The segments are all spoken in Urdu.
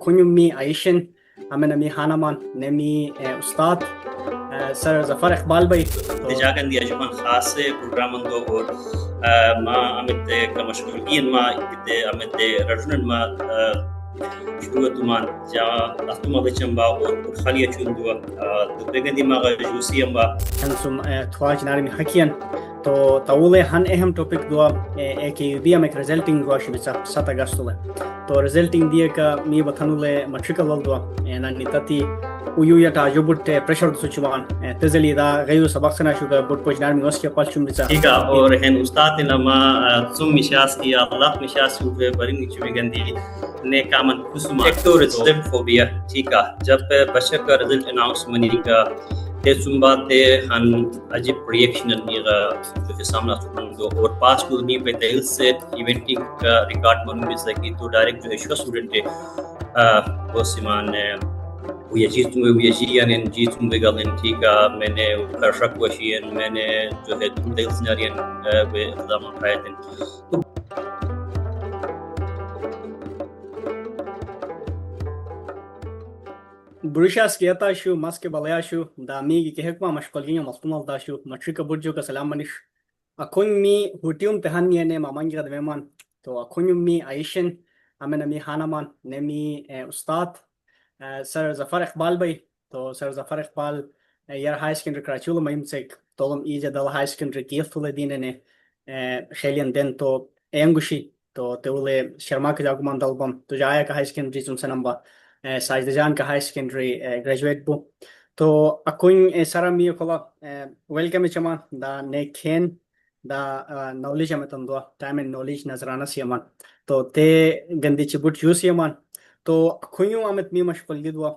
Kunjummi Aishin amena mi Hanaman nemi استاد سر ظفر اقبال بھائی تجاکن دی اجمان خاص پروگرام اندو اور ما امت کا مشغولین ما کتے امت رجنن ما شروع تمان جا اختما بچنبا اور خالی چوندوا دبگندی ما جوسی امبا انسم تواج نارمی حکیان تو طاوله هن اهم توپیک دوا اکی بیا مک رزلتینگ دوا شبیسا 7 اگستوله تو رزلتینگ دیه کا می بتنوله ماتریکل دوا انا نیتاتی ويويا تعجبت بريشر سوچوان تزلي دا غيو سبق سنا شو بوت پوج نار میوس کے پال چوم بيسا ٹھیک ہے اور ہن استاد لما ثم مشاس کی اللہ مشاس کو برنگ چوی گندی نے کامن قسم ایکٹو رزلٹ فوبیا ٹھیک ہے جب بشر کا رزلٹ اناؤنس منی کا تے سنبات ہن عجیب پریکشن نیغا جو سامنا سنو اور پاس کو نہیں پہ دل سے ایونٹنگ کا ریکارڈ منو بھی سکی تو ڈائریکٹ جو ہے شو اسٹوڈنٹ وہ سیمان ويا جيتم ويا جيان جيتم بقالن تيكا من كرشك وشيان من جهد ديلسناريان بإقدام الحياة بروشاس كيتا شو ماسك باليا شو دا ميجي كهكما مشغولين مصطومال دا شو ماتريكا برجو كسلام منش أكون مي هوتيوم تهني أنا مامانجي قد بيمان تو أكون مي عايشن أمنا مي هانمان نمي أستاذ سر ظفر اقبال بھائی تو سر ظفر اقبال یار ہائی سیکنڈری کراچی ول میم سیک تولم ایجا دل ہائی سیکنڈری کیف تول دین نے خیلین دین تو اینگوشی تو تولے شرما کے جاگمان دلبم تو جایا کا ہائی سیکنڈری سن سنمبا ساجد جان کا ہائی سیکنڈری گریجویٹ بو تو اکوین سارا می کھلا ویلکم چما دا نیکھین دا نالج امتن دو ٹائم اینڈ نالج نظرانہ سیمان تو تے گندی چبوٹ یوس یمان تو کھویوں امت می مشغول گدوا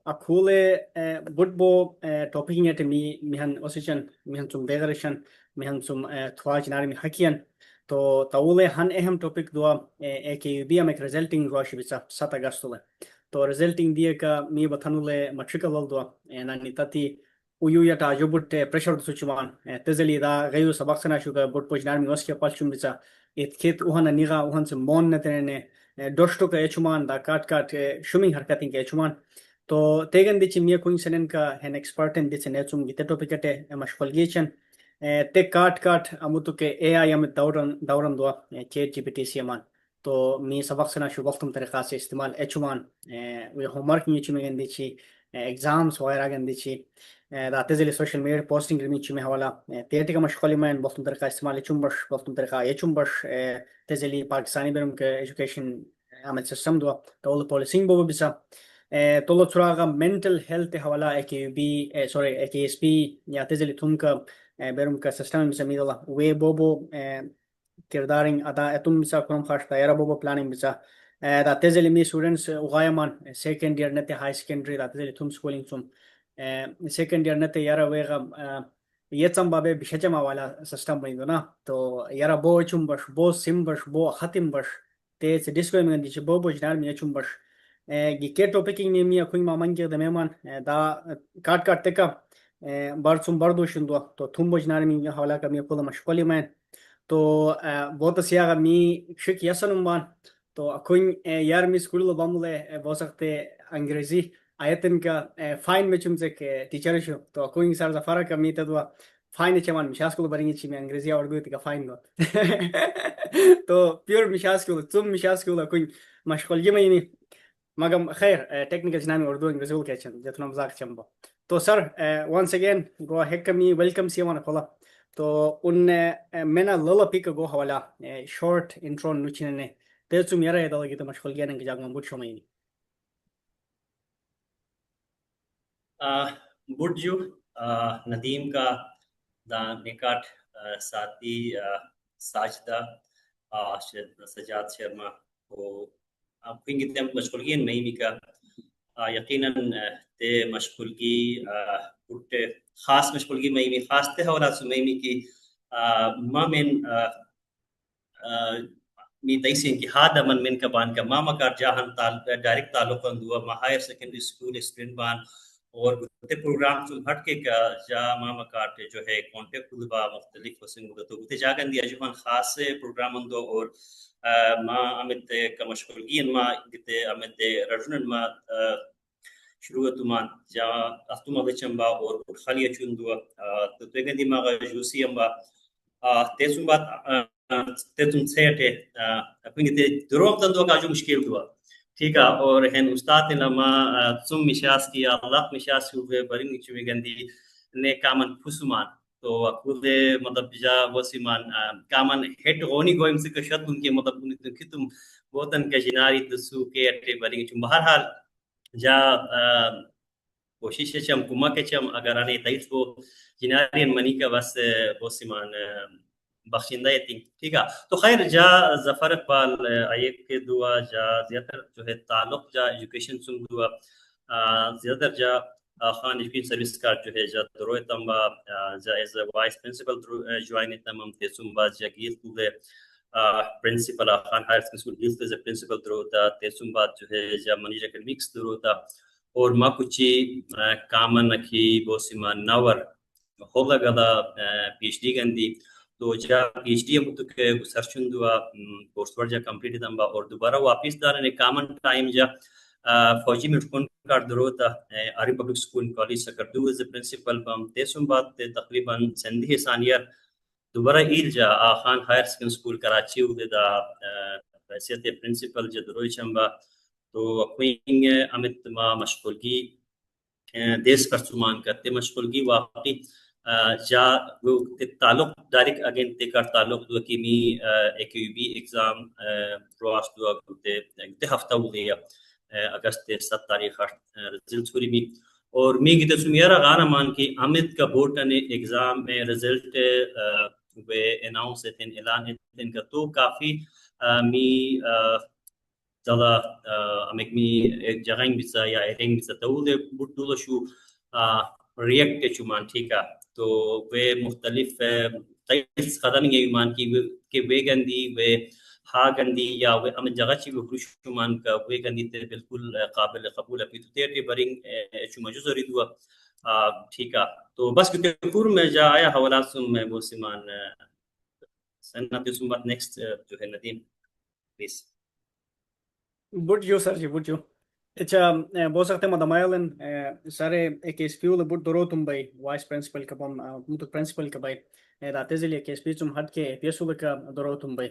اکھولے بوٹ بو ٹاپک یٹ می میہن اوسیچن میہن سم بیگرشن میہن سم تھواج نار می حکیان تو طاوله ہن اہم ٹاپک دوا اکی بیا مک رزلٹنگ دوا شبیسا 7 اگستوله تو رزلٹنگ دیه کا می بتنوله ماتریکل دوا انا نیتاتی ويويا تعجبت بريشر سوچوان تزلي دا غيو سبق سنا شو بوت پوج نار میوس کے پال چوم بيسا اتکیت اوہن نیغا اوہن سے مون نتنے دوستو کا اچمان دا کاٹ کاٹ شومنگ حرکتیں کے اچمان تو تیگن دیچی میا کوئی سنن کا ہن ایکسپرٹن دیچ نیچوم گیتے ٹاپکٹے مشغول چن تے کاٹ کاٹ امتو کے اے آئی امت دورن دوا chat G P T C امان تو می سبق سنا شو وقتم طریقہ سے استعمال اچمان وی ہوم ورک نیچی میں گن دیچی ایگزامز وغیرہ گن دیچی دا تزلی سوشل میڈیا پوسٹنگ رمیچی میں حوالا تیٹی کا مشغولی میں وقتم طریقہ استعمال اچم بش وقتم طریقہ اچم بش تزلی پاکستانی برم کے ایجوکیشن عمل سسٹم دوا تول پالیسینگ بو بسا تولو تراغا منٹل ہیلتھ حوالا اکی بی سوری اکی ایس پی یا تزلی تھم کا برم کا سسٹم بسا میدلا وے بوبو کردارنگ ادا اتم بسا کرم خاش تایرا بوبو پلاننگ بسا دا تزلی می سٹوڈنٹس غایمان سیکنڈ ایئر نتے ہائی سیکنڈری دا تزلی تھم سکولنگ سم سیکنڈ ایئر نتے یارا ویغا یتسم بابے بشجما والا سسٹم بنیدو نا تو یارا بو چم بش بو سم بش بو ختم بش تیز ڈسکو میں دیچ بو بو جنار می چم بش گی کے ٹاپکنگ نیمی اکھوی مامان کے دمیمان دا کاٹ کاٹ تکا بارسم بردوشن دو تو تھم بو جنار می حوالا کا می کول مشغولی میں تو بہت سیاغا می شک یسنم بان تو اکھوی یار می سکول بامولے بو سکتے انگریزی آیتن کا فائن میں چم سے ٹیچر شو تو اکھوی سر ظفر کا می تدوا فائن چمان مشاس کو برنگی چی میں انگریزی اردو تک فائن دو تو پیور مشاس کو تم مشاس کو کوئی مشغول یہ میں مگم خیر ٹیکنیکل جنامی اردو انگریزی کے چن جتنا مزاق چمبا تو سر ونس اگین گو ہیکمی ویلکم سیمان کھولا تو ان مینا لولا پیک گو حوالا شارٹ انٹرو نوچنے تیزم یرا ہے دلگی تو مشغول گیا ننگ جاگم بوٹ شمائنی برجو ندیم کا دا نکاٹ ساتھی ساجدہ سجاد شرما کو آپ کو انگیتے مشغولگین مہیمی کا یقیناً تے مشغولگی بوٹ خاص مشغولگی مہیمی خاص تے حوالات سے مہیمی کی مامن می دیسی کی ہادہ من کا بان کا ماما کار جاہن ڈائریکٹ تعلق اندوا ما ہائر سیکنڈری سکول اسٹوڈنٹ بان اور گتے پروگرام چل ہٹ کے کا جا ماما کارٹ جو ہے کانٹیکٹ با مختلف قسم تو گتے جاگن دی اجمان خاص پروگرام اندو اور ما عملت كمشغولين ما قلت عملت رجل ما شروع تومان جا أفتما بچمبا اور خالیہ چندوا تو تگندی ما جوسی امبا تیسم بات تیتم سیٹے اپنی تے دروم تندو کا جو مشکل ہوا ٹھیک ہے اور ہن استاد لما ثم مشاس کی اللہ مشاس ہوئے برین چوی گندی نے کامن فسمان تو خود مطلب جا وسیمان کامن ہیٹ غونی گویم سے کشت ان کے مطلب ان کی تم وطن کے جناری دسو کے اٹے برین چ بہرحال جا کوشش چم کما کے چم اگر انے تیس کو جناری منی کا بس وسیمان بخشندہ تھی ٹھیک ہے تو خیر جا ظفر اقبال ایک کے دعا جا زیادہ جو ہے تعلق جا ایجوکیشن سن دعا زیادہ جا خان ایجوکیشن سروس کا جو ہے جا دروئے تمبا جا ایز وائس پرنسپل جوائن تمام تیسم باز جا گیل کو دے پرنسپل خان ہائر سکول گیل سے پرنسپل دروتا تیسم باز جو ہے جا منیج اکیڈمکس دروتا اور ما کچی کامن کی بوسیمان نور ہوگا گدا پی ایچ ڈی گندی تو جا پی ایچ ڈی ہم تو کہ سرچن دوا کورس ورک جا کمپلیٹ دمبا اور دوبارہ واپس دارنے کامن ٹائم جا فوجی میں کون کار دروتا آری public school college Skardu as principal بم تیسم بات تقریبا سندھی ثانیہ دوبارہ ایل جا خان ہائر سیکنڈری سکول کراچی ود دا حیثیت پرنسپل جا دروئی چمبا تو اپنی امت ما مشغولگی دیس پر سمان کرتے مشغولگی واقعی جا تعلق ڈائریکٹ اگین تے کر تعلق دو کی می ایک یو بی ایگزام پروس دو تے ہفتہ ہو گیا اگست 7 تاریخ رزلٹ چھوری می اور می کی تو میرا غانا مان کی امت کا بورڈ نے ایگزام میں رزلٹ وہ اناؤنس تھے اعلان تھے کا تو کافی می زیادہ امیک می ایک جگہ بھی یا ایرنگ بھی تو دے بوٹ دو شو ریئیکٹ چمان ٹھیک ہے تو وہ مختلف تیس قدم یہ ایمان کی کہ وہ گندی وہ ہا گندی یا وہ ہم جگہ چی وہ خوش شمان کا وہ گندی تے بالکل قابل قبول ہے تو تیرے برنگ چما جو ضروری دوا ٹھیک ہے تو بس کہ پور میں جا آیا حوالات سن میں وہ سمان سنت سمت نیکسٹ جو ہے ندیم پلیز بوٹ جو سر جی بوٹ جو اچھا بہت سکتے مدمائلن سارے ایک اس پیول بوٹ درو تم بھائی وائس پرنسپل کا بم متو پرنسپل کا بھائی داتے زلی کے اس پی تم ہٹ کے پیسو کا درو تم بھائی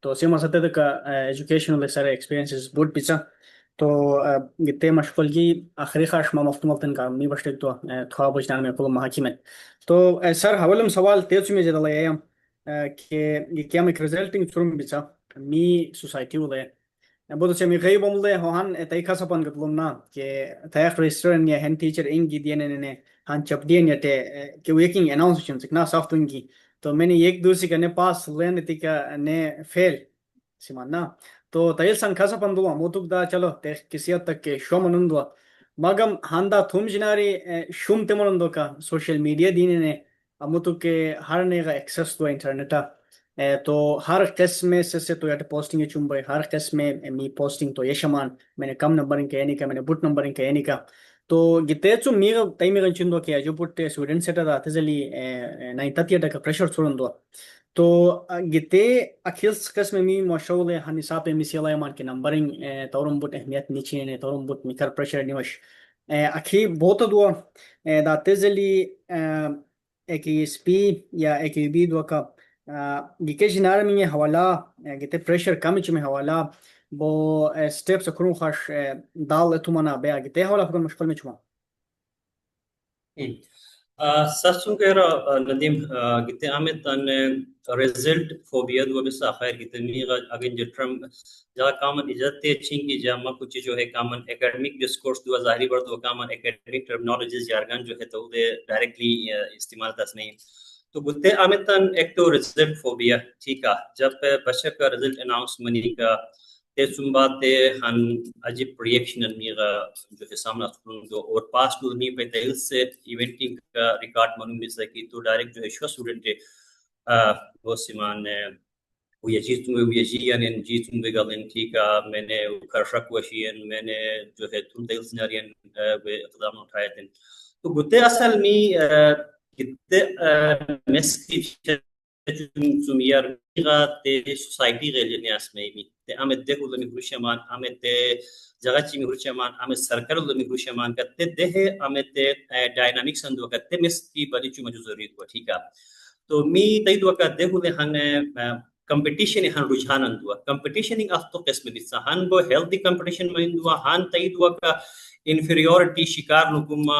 تو سیما ستے کا ایجوکیشن سارے ایکسپیرینسز بوٹ پیچھا تو گتے مشغولگی آخری خاش ما مفتملتن کا می بشتک تو تھوا بجنان میں کلم محاکمن تو سر حوالم سوال تیچ میں جدل ایام کہ کیا میں ریزلٹنگ تھرم پیچھا می سوسائٹی ولے بودو سے می غیب امولے ہوہن تایکا سپن گتلوم نا کہ تایخ ریسٹورن یا ہن ٹیچر انگی دینے نے ہن چپ دین یا تے کہ ویکنگ اناؤنس چن سکنا سافت انگی تو میں نے ایک دوسری کا نے پاس لین تیکا نے فیل سیمان نا تو تایل سن کھا سپن دوا موتوک دا چلو تے کسی حد تک کہ شو منن دوا مگم ہندا تھوم جناری شوم تمرن دو کا سوشل میڈیا دینے نے اموتو کے ہر نیگا ایکسس دو انٹرنیٹا تو ہر قسم سے تو یٹ پوسٹنگ چمبئی ہر قسم می پوسٹنگ تو یشمان میں نے کم نمبرنگ کے یعنی کا میں نے بوٹ نمبرنگ کے یعنی کا تو گتے چو میگا تائی میگا چندو کہ جو بوٹ اسٹوڈنٹ سیٹ دا تزلی نائی تاتیا کا پریشر چھوڑن دو تو گتے اکھیلس قسم می مشغول ہن حساب می سیلا مان کے نمبرنگ تورم بوٹ اہمیت نیچے نے تورم بوٹ میکر پریشر نیوش اکھی بہت دو دا تزلی ایک ایس پی یا ایک یو بی دو کا گیکے جنار میں حوالہ گیتے پریشر کم چ میں حوالہ بو سٹیپس کروں خاش دال اتمنا بیا گیتے حوالہ خود مشکل میں چما سچوں کہہ رہا ندیم گیتے آمد تن ریزلٹ فوبیا دو بس آخر گیتے میگا اگین جو ٹرم جا کامن اجازت چھین کی جامع کچھ جو ہے کامن ایکیڈمک ڈسکورس دو ظاہری بڑھ دو کامن ایکیڈمک ٹرمنالوجیز یارگان جو ہے تو دے ڈائریکٹلی استعمال تس نہیں تو گتے آمد تن ایک تو ریزلٹ فوبیا ٹھیک ہے جب بچہ کا ریزلٹ اناؤنس منی کا تے سنبات ہن عجیب ریئیکشن میگا جو ہے سامنا دو اور پاس ٹو نہیں پہ تیل سے ایونٹنگ کا ریکارڈ منوں بھی سکی تو ڈائریکٹ جو ہے شو اسٹوڈنٹ وہ سیمان وہ یہ چیز تمہیں یہ جی یعنی جی تم بھی گلن ٹھیک ہے میں نے کرشک وشین میں نے جو ہے تم تیل سنارین وہ اقدام اٹھائے تھے تو گتے اصل می گتے مسکیشن zum yarmiga te society gelene asmeimi te amet de ulami hushaman amet jagachi mi hushaman amet sarkar ulami hushaman katte dehe amet dynamics andu katte mesti bari chuma juzuri to thika to mi taidu ka dehule han competition han rujhan andu competition ing afto qism bisa han go healthy competition maindu han taidu ka inferiority shikar nukuma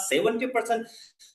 70%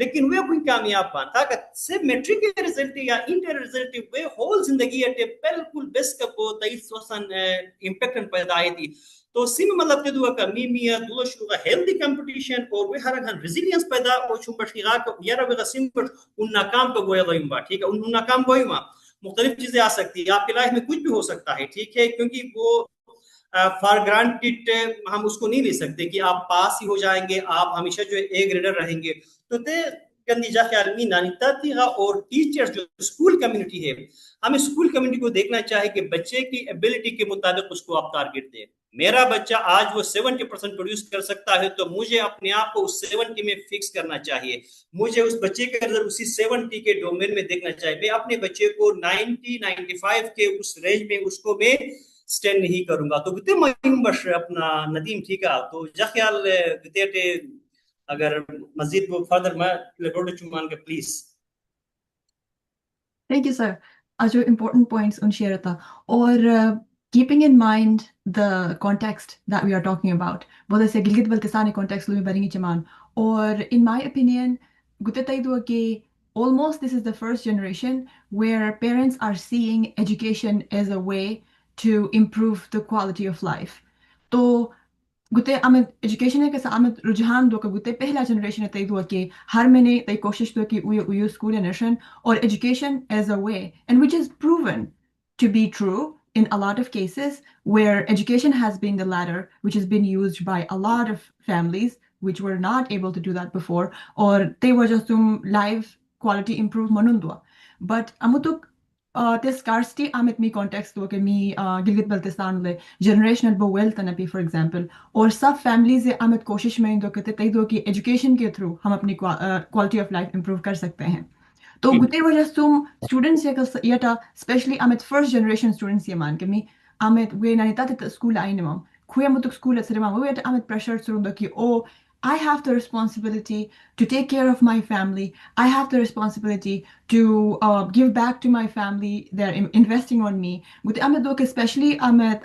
لیکن وہ کوئی کامیاب بان طاقت سے میٹرک کے رزلٹ یا انٹر رزلٹ وہ ہول زندگی اٹے بالکل بیس کا کو تئیس وسن امپیکٹ پیدا آئی تھی تو سیم مطلب تے دو کا میمیا دو شروع ہیلدی کمپٹیشن اور وہ ہر ہن ریزیلینس پیدا او چھو بشیغا کا یارا وہ سیم پر ان ناکام کو گویا لائم با ٹھیک ہے ان ناکام کوئی ما مختلف چیزیں آ سکتی ہیں آپ کی لائف میں کچھ بھی ہو سکتا ہے ٹھیک ہے کیونکہ وہ فار گرانٹیڈ ہم اس کو نہیں لے سکتے کہ آپ پاس ہی ہو جائیں گے آپ ہمیشہ جو اے گریڈر رہیں گے تو تے گندی جا خیال میں نانیتا تیغا اور ٹیچر جو اسکول کمیونٹی ہے ہمیں اسکول کمیونٹی کو دیکھنا چاہے کہ بچے کی ایبلٹی کے مطابق اس کو آپ ٹارگٹ دیں میرا بچہ آج وہ 70% پروڈیوس کر سکتا ہے تو مجھے اپنے آپ کو اس 70 میں فکس کرنا چاہیے مجھے اس بچے کے اندر اسی 70 کے ڈومین میں دیکھنا چاہیے میں اپنے بچے کو 90-95 کے اس رینج میں اس کو میں سٹینڈ نہیں کروں گا تو گتے مہم بش اپنا ندیم ٹھیک ہے تو جا خیال گتے اگر مزید وہ فردر میں لیبورٹری چمان کے پلیز Thank you, sir. جو important points ان شیئر تھا اور keeping in mind the context that we are talking about بہت ایسے گلگت بلتستانی context لوگ برینگی چمان اور in my opinion گتے تائی دو کہ almost this is the first generation where parents are seeing education as a way to improve the quality of life. تو گتے آمد ایجوکیشن ہے کہ آمد رجحان دو کہ گتے پہلا جنریشن ہے تائی دو کہ ہر میں نے تائی کوشش دو کہ اویو اسکول انیشن اور education as a way and which is proven to be true in a lot of cases where education has been the ladder which has been used by a lot of families which were not able to do that before or they were just life quality improve manundwa but amutuk the scarcity amit me context do ke me Gilgit Baltistan le generational bo wealth na be for example اور سب families amit کوشش میں دو کہ تئی دو کہ education کے through ہم اپنی quality of life improve کر سکتے ہیں تو گتے وجہ تم students یہ تا especially amit first generation students یہ مان کہ می amit we نانیتا تے school آئینم کھویا متک school اسرما وہ amit pressure سرون دو کہ او I have the responsibility to take care of my family. I have the responsibility to give back to my family. They're investing on me. But I'm doing especially I'm at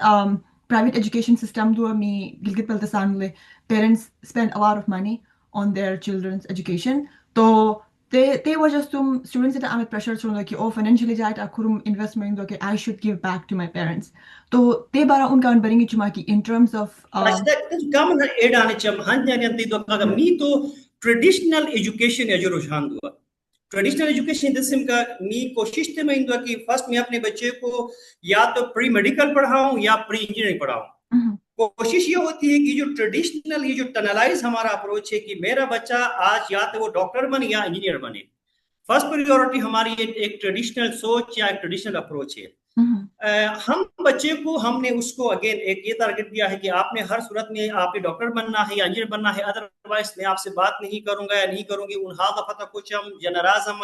private education system. Do me Gilgit Baltistan le parents spend a lot of money on their children's education. So they were just students that I'm at pressure so like oh financially jait akurum investment okay I should give back to my parents. تو تے بارا ان کا ان برنگی چما کی in terms of کامن ایڈ آنے چم ہن جانے انتی دو کاغا می تو ٹریڈیشنل ایجوکیشن یا جو رجحان دوا ٹریڈیشنل ایجوکیشن دسم کا می کوشش تے میں اندوا کہ فرسٹ میں اپنے بچے کو یا تو پری میڈیکل پڑھاؤں یا پری انجینئرنگ پڑھاؤں کوشش یہ ہوتی ہے کہ جو ٹریڈیشنل یہ جو ٹنلائز ہمارا اپروچ ہے کہ میرا بچہ آج یا تو وہ ڈاکٹر بنے یا انجینئر بنے فرسٹ پریورٹی ہماری ایک ٹریڈیشنل سوچ یا ایک ٹریڈیشنل اپروچ ہے ہم بچے کو ہم نے اس کو اگین ایک یہ ٹارگٹ دیا ہے کہ آپ نے ہر صورت میں آپ نے ڈاکٹر بننا ہے یا انجینئر بننا ہے ادروائز میں آپ سے بات نہیں کروں گا یا نہیں کروں گی ان ہاتھ فتح کچھ ہم یا ناراض ہم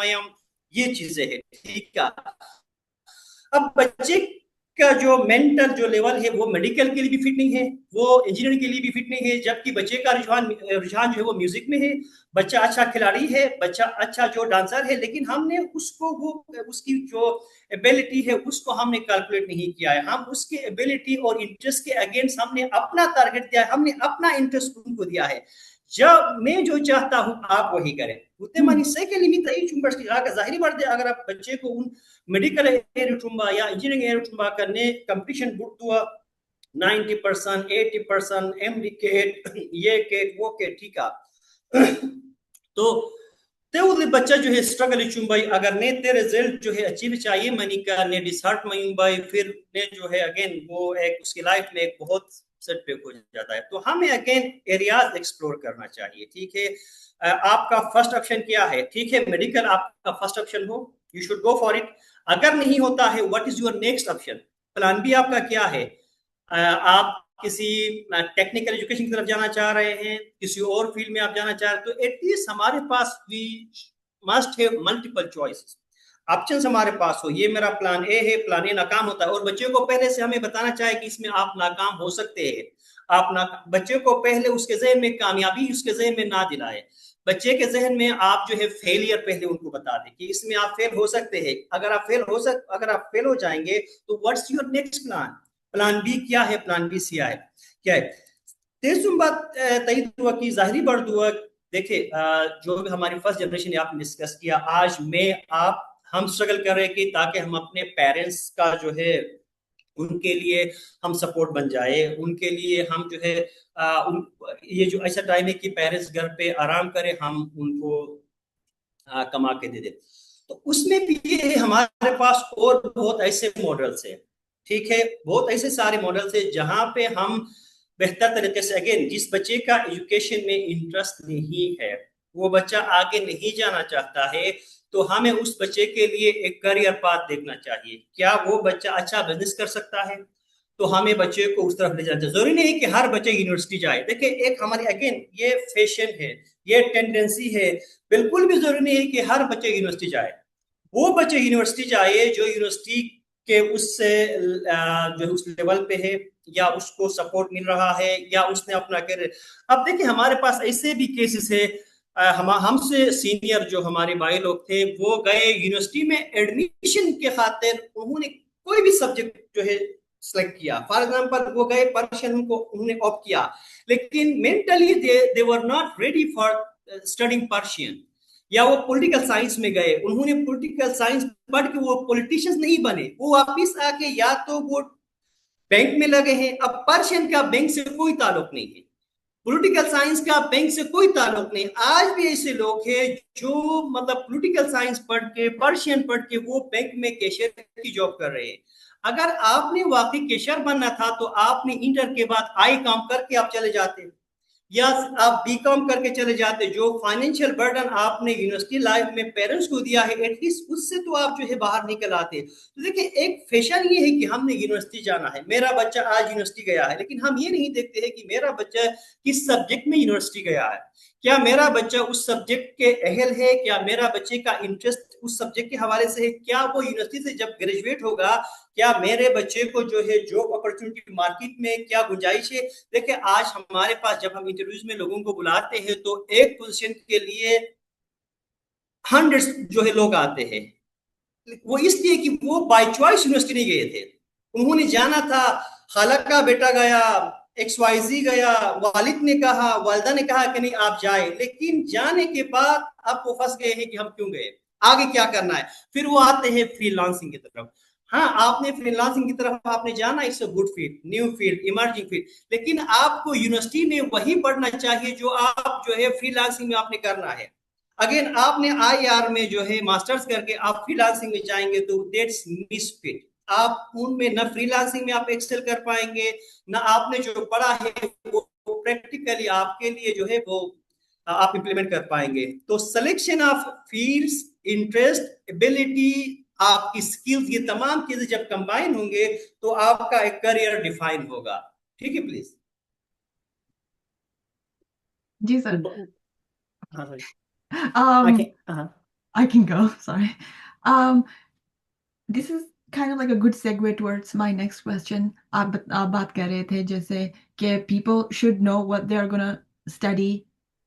یہ چیزیں ہیں ٹھیک ہے اب بچے کا جو مینٹل جو لیول ہے وہ میڈیکل کے لیے بھی فٹ نہیں ہے وہ انجینئرنگ کے لیے بھی فٹ نہیں ہے جبکہ بچے کا رجحان جو ہے وہ میوزک میں ہے بچہ اچھا کھلاڑی ہے بچہ اچھا جو ڈانسر ہے لیکن ہم نے اس کو وہ اس کی جو ایبلٹی ہے اس کو ہم نے کیلکولیٹ نہیں کیا ہے ہم اس کے ایبلٹی اور انٹرسٹ کے اگینسٹ ہم نے اپنا ٹارگٹ دیا ہے ہم نے اپنا انٹرسٹ ان کو دیا ہے جب میں جو چاہتا ہوں آپ وہی کریں اتنے مانی سیکنڈلی میں تئی چنبش کی کا ظاہری بات ہے اگر آپ بچے کو ان میڈیکل ایئر چنبا یا انجینئرنگ ایئر چنبا کرنے کمپٹیشن بٹ ہوا 90% 80% ایم ڈی کیٹ یہ کیٹ وہ کیٹ ٹھیک ہے تو تے بچہ جو ہے سٹرگل چنبائی اگر نے تے ریزلٹ جو ہے اچیو چاہیے منی کا نے ڈسہارٹ میں بائی پھر نے جو ہے اگین وہ ایک اس کی لائف میں ایک بہت سیٹ بیک ہو جاتا ہے تو ہمیں اگین ایریاز ایکسپلور کرنا چاہیے ٹھیک ہے آپ کا فرسٹ آپشن کیا ہے ٹھیک ہے میڈیکل آپ کا first option who you should go for it اگر نہیں ہوتا ہے what is your next option plan be آپ کا کیا ہے آپ کسی ٹیکنیکل ایجوکیشن کی طرف جانا چاہ رہے ہیں کسی اور فیلڈ میں آپ جانا چاہ رہے ہیں تو ایٹ لیسٹ ہمارے پاس we must have multiple choices options ہمارے پاس ہو یہ میرا پلان اے ہے پلان اے ناکام ہوتا ہے اور بچے کو پہلے سے ہمیں بتانا چاہے کہ اس میں آپ ناکام ہو سکتے ہیں آپ بچے کو پہلے اس کے ذہن میں کامیابی اس کے ذہن میں نہ دلائے بچے کے ذہن میں آپ جو ہے فیلئر پہلے ان کو بتا دیں کہ اس میں آپ فیل ہو سکتے ہیں اگر آپ فیل ہو جائیں گے تو what's your next plan be کیا ہے پلان بی سی ہے کیا ہے تیسروں بات تئی دعا کی ظاہری بڑھ دعا دیکھیں جو بھی ہماری فرسٹ جنریشن آپ نے ڈسکس کیا، آج میں آپ ہم اسٹرگل کر رہے ہیں کہ تاکہ ہم اپنے پیرنٹس کا جو ہے ان کے لیے ہم سپورٹ بن جائے، ان کے لیے ہم جو ہے یہ جو ایسا ٹائم ہے کہ پیرنٹس گھر پہ آرام کرے، ہم ان کو کما کے دے دیں. تو اس میں بھی یہ ہمارے پاس اور بہت ایسے ماڈلس ہیں، ٹھیک ہے، بہت ایسے سارے ماڈلس ہیں جہاں پہ ہم بہتر طریقے سے، اگین جس بچے کا ایجوکیشن میں انٹرسٹ نہیں ہے، وہ بچہ آگے نہیں جانا چاہتا ہے، تو ہمیں اس بچے کے لیے ایک کریئر پاتھ دیکھنا چاہیے. کیا وہ بچہ اچھا بزنس کر سکتا ہے؟ تو ہمیں بچے کو اس طرف لے جانا چاہیے. ضروری نہیں کہ ہر بچے یونیورسٹی جائے. دیکھیں ایک ہماری اگین یہ فیشن ہے، یہ ٹینڈنسی ہے. بالکل بھی ضروری نہیں ہے کہ ہر بچے یونیورسٹی جائے. وہ بچے یونیورسٹی جائے جو یونیورسٹی کے اس سے جو اس لیول پہ ہے، یا اس کو سپورٹ مل رہا ہے، یا اس نے اپنا کیریئر. اب دیکھیں ہمارے پاس ایسے بھی کیسز ہے، ہم سے سینئر جو ہمارے بھائی لوگ تھے وہ گئے یونیورسٹی میں ایڈمیشن کے خاطر، انہوں نے کوئی بھی سبجیکٹ جو ہے سلیکٹ کیا. فار ایگزامپل وہ گئے پرشین، انہوں نے آپٹ کیا، لیکن mentally they were not ready for studying Persian. یا وہ پولیٹیکل سائنس میں گئے، انہوں نے پولیٹیکل سائنس پڑھ کے وہ پولیٹیشنز نہیں بنے، وہ واپس آ کے یا تو وہ بینک میں لگے ہیں. اب پرشین کا بینک سے کوئی تعلق نہیں ہے، پولیٹیکل سائنس کا بینک سے کوئی تعلق نہیں. آج بھی ایسے لوگ ہیں جو مطلب پولیٹیکل سائنس پڑھ کے، پرشین پڑھ کے وہ بینک میں کیشیئر کی جاب کر رہے ہیں. اگر آپ نے واقعی کیشیئر بننا تھا تو آپ نے انٹر کے بعد آئی کام کر کے آپ چلے جاتے، یا آپ بی کام کر کے چلے جاتے. جو فائنینشیل برڈن آپ نے یونیورسٹی لائف میں پیرنٹس کو دیا ہے، ایٹ لیسٹ اس سے تو آپ جو ہے باہر نکل آتے. تو دیکھیں ایک فیشن یہ ہے کہ ہم نے یونیورسٹی جانا ہے، میرا بچہ آج یونیورسٹی گیا ہے، لیکن ہم یہ نہیں دیکھتے ہیں کہ میرا بچہ کس سبجیکٹ میں یونیورسٹی گیا ہے. کیا میرا بچہ اس سبجیکٹ کے اہل ہے؟ کیا میرا بچے کا انٹرسٹ اس سبجیکٹ کے حوالے سے ہے؟ کیا وہ یونیورسٹی سے جب گریجویٹ ہوگا، کیا میرے بچے کو جو ہے جاب اپرچونٹی مارکیٹ میں کیا گنجائش ہے؟ دیکھیں آج ہمارے پاس جب ہم انٹرویوز میں لوگوں کو بلاتے ہیں تو ایک پوزیشن کے لیے 100 جو ہے لوگ آتے ہیں. وہ اس لیے کہ وہ بائی چوائس یونیورسٹی نہیں گئے تھے، انہوں نے جانا تھا، خالہ کا بیٹا گیا، ایکس وائی زی گیا، والد نے کہا، والدہ نے کہا کہ نہیں آپ جائیں. لیکن جانے کے بعد اب وہ پھنس گئے ہیں کہ ہم کیوں گئے، آگے کیا کرنا ہے. پھر وہ آتے ہیں فری لانسنگ کی طرف. ہاں آپ نے فری لانسنگ کی طرف آپ نے جانا، اس سے good field, new field, emerging field, لیکن آپ کو یونیورسٹی میں وہی پڑھنا چاہیے جو آپ جو ہے فری لانسنگ میں آپ نے کرنا ہے. اگین آپ نے آئی آر میں جو ہے ماسٹرز کر کے آپ فری لانسنگ میں جائیں گے تو دیٹس مس فٹ. آپ ان میں نہ فری لانسنگ میں آپ ایکسل کر پائیں گے، نہ آپ نے جو پڑھا ہے وہ پریکٹیکلی آپ کے لیے جو ہے وہ آپ امپلیمنٹ کر پائیں گے. تو selection of fields, interest, ability, آپ کی سکلز، یہ تمام چیزیں جب کمبائن ہوں گے تو آپ کا ایک کریئر ڈیفائن ہوگا. ٹھیک ہے پلیز. جی سر. ہاں سر Um, I can go, sorry. This is kind of like a good segue towards my next question. آپ بات کر رہے تھے جیسے کہ people should know what they are going to study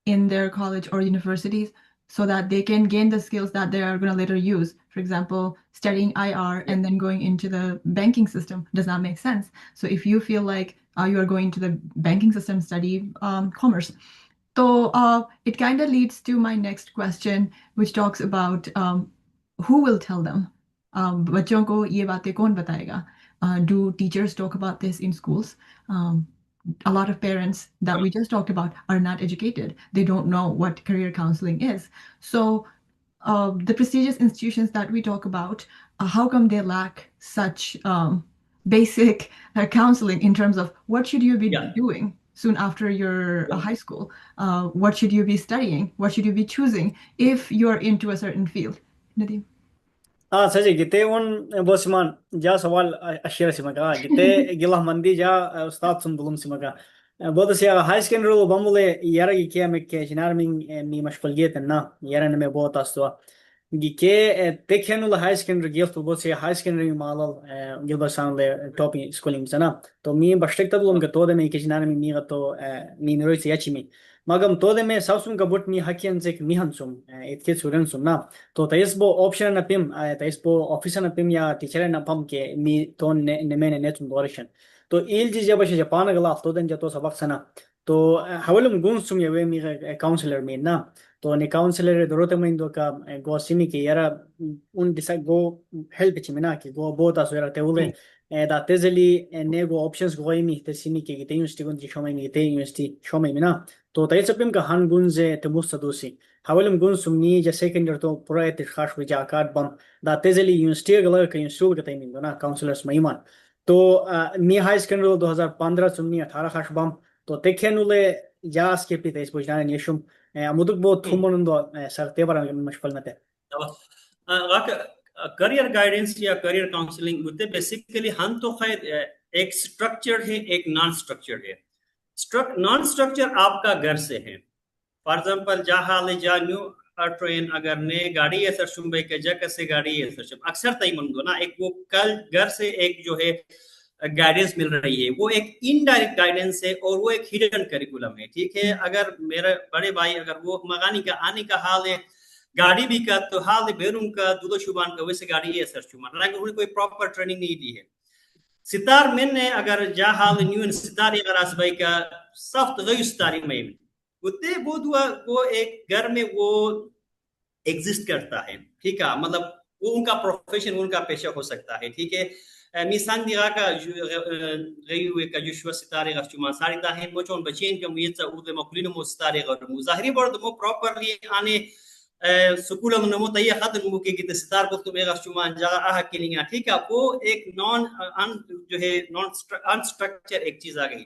in their college or universities so that they can gain the skills that they are going to later use. For example, studying IR and then going into the banking system does not make sense. So if you feel like you are going to the banking system, study commerce. So it kind of leads to my next question, which talks about who will tell them. بچوں کو یہ باتیں کون بتائے گا؟ Do teachers talk about this in schools? A lot of parents that we just talked about are not educated. They don't know what career counseling is. So the prestigious institutions that we talk about, how come they lack such basic counseling in terms of what should you be doing soon after your high school? What should you be studying? What should you be choosing if you're into a certain field? Nadeem? سجی گتے ون بوسمان جا سوال اشياء سمكا گتے گلا مندي جا استاد سمبلم سمكا بودس يا هاي سكندري بامبل يرى كي مك جنار مي مشغوليت نا يرى نمي بوت استوا گيكي تكنو هاي سكندري گيلت بودس يا هاي سكندري مالل گيلبا سان له توبي سكولينگ سنا تو مي بشتك تبلم گتو دمي كي جنار مي غتو مي نرويت ياچمي ماگم تو دمي ساوسم گبوت مي حكين زك مي هنسم اتكي سورن سمنا تو تيسبو اوبشن نپيم تيسبو اوفيسر نپيم يا تيچر نپم كي مي تون نمين نيتم دورشن تو ایل جی جب جاپان گلا تو دن جتو سبق سنا تو حاولهم جونسوم يا ويمي كونسلر مينا تو ني كونسلر دروته من دوكا جو سيمي كي يرا un disa go help chimina ki go bota so yara teule da tezeli ne go options go imi te simi ki te university gon di shomai mi te university shomai mina تو تاي سبم کا han gunze te musta dosi حاولهم جونسوم ني جا سيكندر تو پورا ات خاص وجا کات بم دا تزلی یونیورسٹی گلا کہ انسٹول کا تیمین دونا کاؤنسلرز مایمان تو می ہائی سیکنڈری 2015 سمنی 18 خاص بم تو تکھنولے جاس کے پیتے اس بوجنا نیشم مدک بو تھومنندو سرتے بار مشکل نتے کریئر گائیڈنس یا کریئر کاؤنسلنگ ہوتے بیسیکلی ہم تو خیر ایک سٹرکچر ہے ایک نان سٹرکچر ہے. نان سٹرکچر آپ کا گھر سے ہے. فار ایگزامپل جا حال جا نیو ٹرین اگر نے گاڑی ایسر شمبے کے جا کسے گاڑی ایسر شمبے اکثر تئی مندو نا ایک وہ کل گھر سے ایک جو ہے گائیڈنس مل رہی ہے وہ ایک انڈائریکٹ گائیڈنس ہے اور وہ ایک ہڈن کریکولم ہے. ٹھیک ہے اگر میرے بڑے بھائی اگر وہ مغانی کا آنے کا حال ہے گاڑی بھی کا تو حال بیرون کا دودو شبان کا ویسے گاڑی ایسر شمان رہا انہوں نے کوئی پراپر ٹریننگ نہیں دی ہے. ستار میں نے اگر جا حال نیو ستاری اگر آسبائی کا سخت غیو ستاری میں ہوتے وہ ایک گھر میں وہ ایگزسٹ کرتا ہے. ٹھیک ہے مطلب وہ ان کا پروفیشن ان کا پیشہ ہو سکتا ہے. ٹھیک ہے میسان دیگا کا غیو کا جوشوا ستارے کا چما ساری دا ہے مچون بچین کا میتسا اود مقلین مو ستارے کا ظاہری برد مو پراپرلی آنے سکول نمو تیا خط نمو کی ستار کو میگا چما جگہ آہ کلینگا. ٹھیک ہے وہ ایک جو ہے نان انسٹرکچر ایک چیز آ گئی.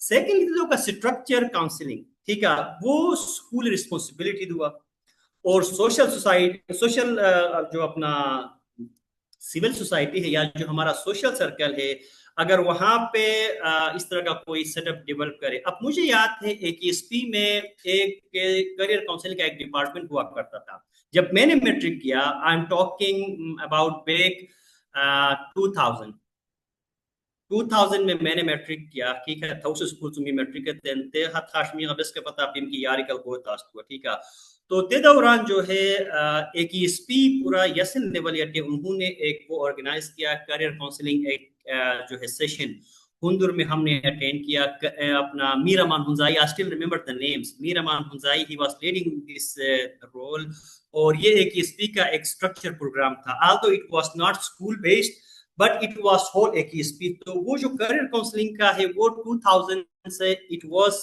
سیکنڈ جو کا سٹرکچر کاؤنسلنگ ٹھیک ہے وہ اسکول رسپانسبلٹی دوا اور سوشل سوسائٹی سوشل جو اپنا سول سوسائٹی ہے یا جو ہمارا سوشل سرکل ہے اگر وہاں پہ اس طرح کا کوئی سیٹ اپ ڈیولپ کرے. اب مجھے یاد ہے ایک ایس پی میں ایک کریئر کاؤنسلنگ کا ایک ڈپارٹمنٹ ہوا کرتا تھا جب میں نے میٹرک کیا. I am talking about back 2000 میں نے میٹرک کیا. ٹھیک ہے تھوس اسکول تمی میٹرک کے تے ہاتھ خاشمی غبس کے پتہ پیم کی یاری کل بہت آست ہوا. ٹھیک ہے تو تے دوران جو ہے ایک ایس پی پورا یسن لیول یا کہ انہوں نے ایک وہ آرگنائز کیا کریئر کاؤنسلنگ ایک جو ہے سیشن ہندور میں ہم نے اٹینڈ کیا. اپنا Meraman Hunzai I still remember the names. Meraman Hunzai he was leading this role اور یہ ایک ایس پی کا ایک اسٹرکچر پروگرام تھا. although it was not school based but it was whole ایک ایس پی. تو وہ جو کریئر کاؤنسلنگ کا ہے وہ 2000 سے it was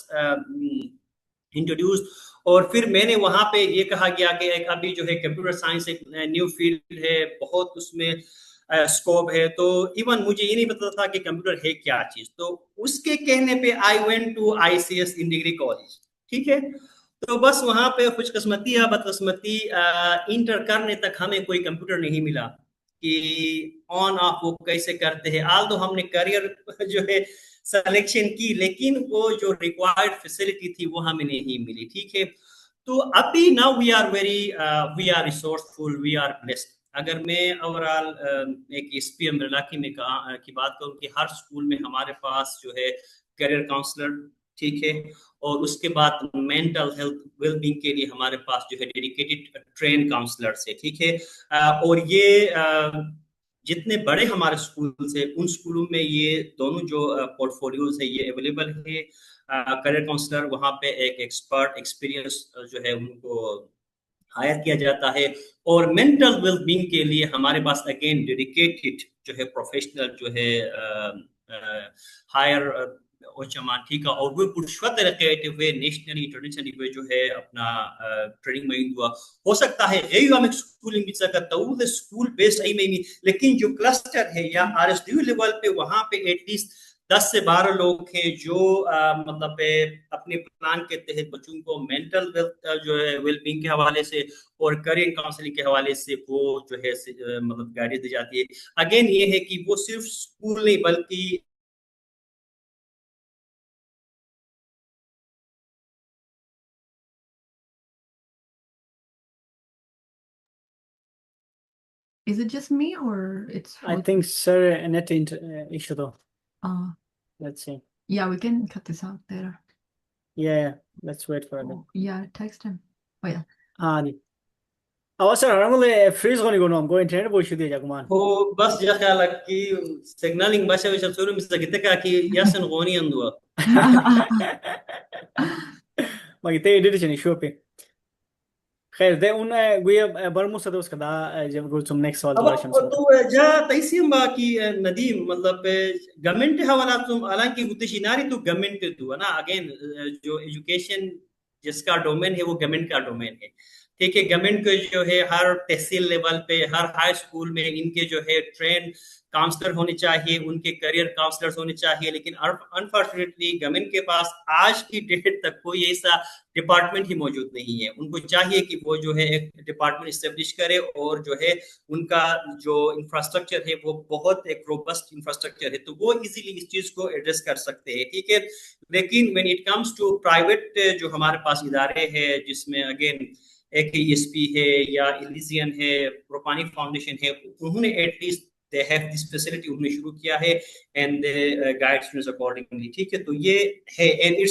introduced اور پھر میں نے وہاں پہ یہ کہا گیا کہ ایک ابھی جو ہے کمپیوٹر سائنس ایک نیو فیلڈ ہے بہت اس میں اسکوپ ہے. تو ایون مجھے یہ نہیں پتا تھا کہ کمپیوٹر ہے کیا چیز. تو اس کے کہنے پہ I went to ICS in degree college. ٹھیک ہے تو بس وہاں پہ خوش قسمتی یا بدقسمتی انٹر کرنے تک ہمیں کوئی کمپیوٹر نہیں ملا کہ آن آف وہ کیسے کرتے ہیں. آلدو ہم نے کریئر جو ہے سلیکشن کی لیکن وہ جو ریکوائرڈ فیسلٹی تھی وہ ہمیں نہیں ملی. ٹھیک ہے تو ابھی now we are resourceful we are blessed. اگر میں اوورال ایک ایس پی امبریلا میں کی بات کروں کہ ہر اسکول میں ہمارے پاس جو ہے کریئر کاؤنسلر ٹھیک ہے اور اس کے بعد مینٹل ہیلتھ ویل بینگ کے لیے ہمارے پاس جو ہے ڈیڈیکیٹڈ ٹرین کاؤنسلرس ہے. ٹھیک ہے اور یہ جتنے بڑے ہمارے اسکولس ہیں ان اسکولوں میں یہ دونوں جو پورٹ فولیوز ہے یہ اویلیبل ہے. کریئر کاؤنسلر وہاں پہ ایک ایکسپرٹ ایکسپیرینس جو ہے ان کو ہائر کیا جاتا ہے اور مینٹل ویل بینگ کے لیے ہمارے پاس اگین ڈیڈیکیٹڈ جو ہے پروفیشنل جو ہے ہائر اوچمان. ٹھیک ہے اور وہ پرشوت رکھتے ہوئے نیشنلی انٹرنیشنلی ہوئے جو ہے اپنا ٹریننگ میں ہوا. ہو سکتا ہے غیر ہم اسکولنگ بھی سکتا وہ اسکول بیسڈ آئی میں لیکن جو کلسٹر ہے یا RSDU لیول پہ وہاں پہ ایٹ لیسٹ 10 سے 12 لوگ ہیں جو مطلب اپنے پلان کے تحت بچوں کو مینٹل جو ہے ویل بینگ کے حوالے سے اور کریئر کاؤنسلنگ کے حوالے سے وہ جو ہے مطلب گائیڈنس دی جاتی ہے. اگین یہ ہے کہ وہ صرف اسکول نہیں بلکہ Is it just me or it's I think sir net issue though. Let's see. Yeah, we can cut this out later. Yeah, let's wait for a bit. Yeah, text him. Oh yeah. Di. Sir, I'm freeze going go internet boy should ya kuman. بس جا خیال ہے کہ سگنالنگ باشا وش صورو مستقیت کا کہ یاسن غونی اندوا ما قلت اديت شو بي خير ده una guya barmusa dos kada jab gul zum next سوال اب دوباره شمس مت تو جا تیسیم باقی ندیم مطلب گورنمنٹ حوالہ تم حالانکہ گتشی ناری تو گورنمنٹ تو ہے نا اگین جو ایجوکیشن جس کا ڈومین ہے وہ گورنمنٹ کا ڈومین ہے ٹھیک ہے گورنمنٹ کے جو ہے ہر تحصیل لیول پہ ہر ہائی اسکول میں ان کے جو ہے ٹرین کاؤنسلر ہونے چاہیے ان کے کریئر کاؤنسلرز ہونے چاہیے لیکن انفارچونیٹلی گورنمنٹ کے پاس آج کی ڈیٹ تک کوئی ایسا ڈپارٹمنٹ ہی موجود نہیں ہے ان کو چاہیے کہ وہ جو ہے ایک ڈپارٹمنٹ اسٹیبلش کرے اور جو ہے ان کا جو انفراسٹرکچر ہے وہ بہت ایک روبسٹ انفراسٹرکچر ہے تو وہ ایزیلی اس چیز کو ایڈریس کر سکتے ہیں ٹھیک ہے لیکن when it comes to private جو ہمارے پاس ادارے ہیں جس میں اگین ایک ایس پی ہے یا ایلیزین ہے روپانی فاؤنڈیشن ہے انہوں نے at least they have this facility انہوں نے شروع کیا ہے and they guide students accordingly ٹھیک ہے تو یہ ہے and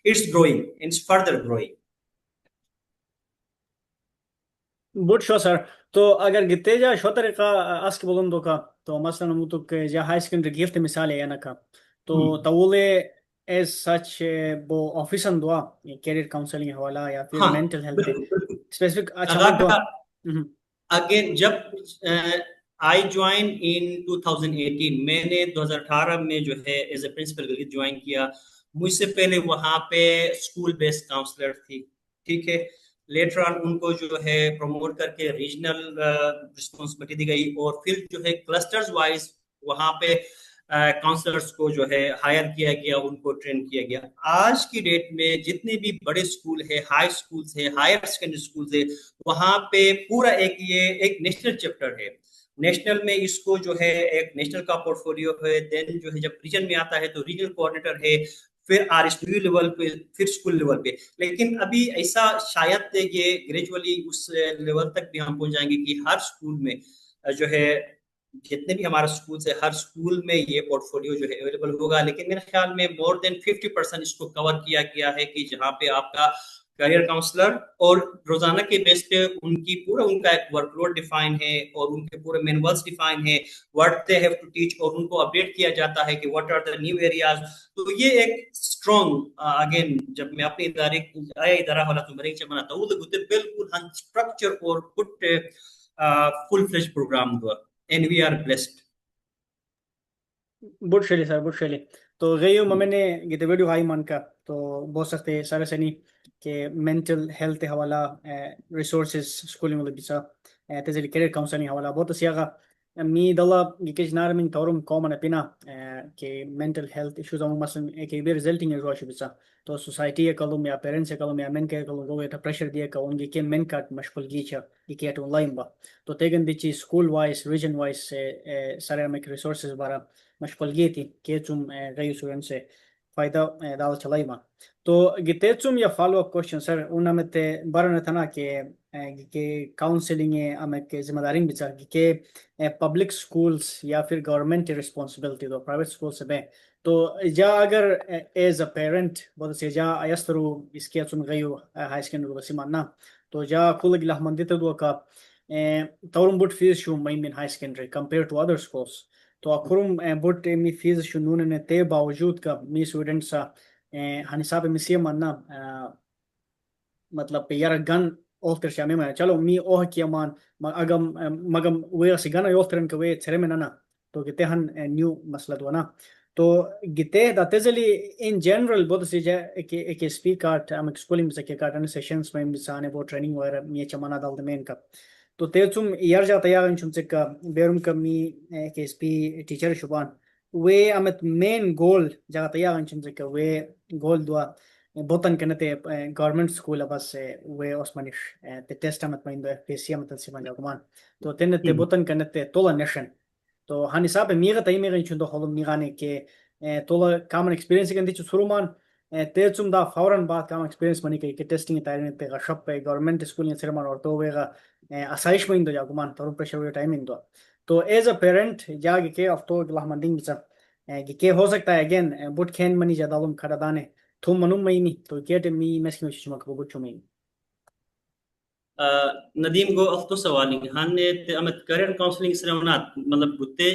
it's growing and it's further growing. بوت شو سر تو اگر گتے جا شو طریقہ اس کے بولن دوکا تو مثلا متوک جا ہائی سیکنڈری گیفت مثال ہے نا کا تو تولے ایز سچ بو آفیسن دوا کیریئر کاؤنسلنگ حوالہ یا پھر مینٹل ہیلتھ اسپیسیفک اچھا اگین جب I joined in 2018 میں نے 2018 میں جو ہے as a principle Gilgit join کیا مجھ سے پہلے وہاں پہ اسکول بیسڈ کاؤنسلر تھی ٹھیک ہے لیٹر آن ان کو جو ہے پروموٹ کر کے ریجنل رسپانسبلٹی دی گئی اور پھر جو ہے کلسٹرز وائز وہاں پہ کاؤنسلرز کو جو ہے ہائر کیا گیا ان کو ٹرین کیا گیا آج کی ڈیٹ میں جتنے بھی بڑے اسکول ہے ہائی اسکولز ہے ہائر سیکنڈری اسکولز ہے وہاں پہ پورا ایک نیشنل چیپٹر ہے نیشنل میں اس کو جو ہے ایک نیشنل کا پورٹ فولیو ہے دین جو ہے جب ریجن میں آتا ہے تو ریجنل کوآرڈینیٹر ہے پھر آر ایس ڈی لیول پہ پھر اسکول لیول پہ لیکن ابھی ایسا شاید یہ گریجولی اس لیول تک بھی ہم پہنچ جائیں گے کہ ہر اسکول میں جو ہے جتنے بھی ہمارے اسکولس ہیں ہر اسکول میں یہ پورٹ فولیو جو ہے اویلیبل ہوگا لیکن میرے خیال میں مور دین 50% اس کو کور کیا گیا ہے کہ جہاں پہ آپ کا کریئر کاؤنسلر اور روزانہ کے بیس پہ ان کی پورا ان کا ایک ورک لوڈ ڈیفائن ہے اور ان کے پورے مینولس ڈیفائن ہے what they have to teach اور ان کو اپڈیٹ کیا جاتا ہے کہ what are the new areas تو یہ ایک اسٹرانگ اگین جب میں اپنے ادارہ والا تو میرے بناتا ہوں تو بالکل ہم اسٹرکچر اور پٹ فل فلیج پروگرام ہوا and we are blessed. بوٹ شیلی سر بوٹ شیلی تو غیو ممنے گیتے ویڈیو ہائی مان کا تو بہت سکتے سارے سنی کہ مینٹل ہیلتھ حوالہ ریسورسز اسکولنگ مطلب بسا تزلی کیریئر کاؤنسلنگ حوالہ بہت سیاغا می دلا گیکیج نار من تورم کومن پینا کہ مینٹل ہیلتھ ایشوز ہم مثلا ایک بھی ریزلٹنگ ہے روش بسا تو سوسائٹی کلم یا پیرنٹس کلم یا مین کے کلم رو ایتا پریشر دیا کہ ان کی مین کاٹ مشکل گیچا یہ ایٹ آن لائن با تو تیگن دیچی اسکول وائز ریجن وائز سارے ہم ایک ریسورسز بارا مشکل گی تھی کہ تم غیر اسٹوڈنٹ سے فائدہ دال چلائی ما تو گتے تم یا فالو اپ کوشچن سر انہاں میں تے بارن تھا نا کہ کاؤنسلنگ ہم ایک ذمہ داری بچا کہ پبلک اسکولس یا پھر گورنمنٹ ریسپانسبلٹی تو پرائیویٹ اسکول سے بے تو جا اگر ایز اے پیرنٹ بہت سے جا ایسترو اس کے تم غیو ہائی سیکنڈری بس ماننا تو جا کھول گلا مندی تو کا تورم بوٹ فیس شو مین high secondary compare to other schools تو اخرم بوٹ می فیس شنون نے تے باوجود کا می اسٹوڈنٹس حساب میں ماننا مطلب یار گن اوتر شامل میں چلو می اوہ کیا مان اگم مگم وے سی گنا اوترن کے وے چھرے میں نا تو گتے ہن نیو مسئلہ دو نا تو گتے دا تزلی ان جنرل بہت سی جا ایک اسپیک آرٹ ہم اسکولنگ سے کہ کارٹن سیشنز میں بسانے وہ ٹریننگ وغیرہ می چمانا دال مین کا تو تے تم یار جاتا یا ان چم کا بیرم کا می ایک ایس پی ٹیچر شبان وے امت مین گول جاتا یا ان چم کا وے گول دوا بوتن کنتے گورنمنٹ اسکول بس وے اسمانش تے ٹیسٹ امت مین ایف پی سی امت سیمان جاگمان تو تن تے بوتن کنتے تولا نیشن تو ہن حساب میگا تے میگا چندو ہولم میگانے کہ تولا کامن ایکسپیرینس کندی چ سرومان تے چم دا فورن بات کامن ایکسپیرینس منی کہ ٹیسٹنگ تارین تے شپ گورنمنٹ اسکول نے سرمان اور تو ویگا اسائش میں جا گمان تو پریشر ٹائمنگ تو ایز اے پیرنٹ جاگ کے افتو گلا مندنگ بچا کہ ہو سکتا ہے اگین بوٹ کھین منی جا دالم کھڑا دانے تھوم منم مینی تو کیٹ می مسکی چما کو بوچو مین ندیم گو افتو سوالی ہن تے امت کریئر کاؤنسلنگ سرمنات مطلب گتے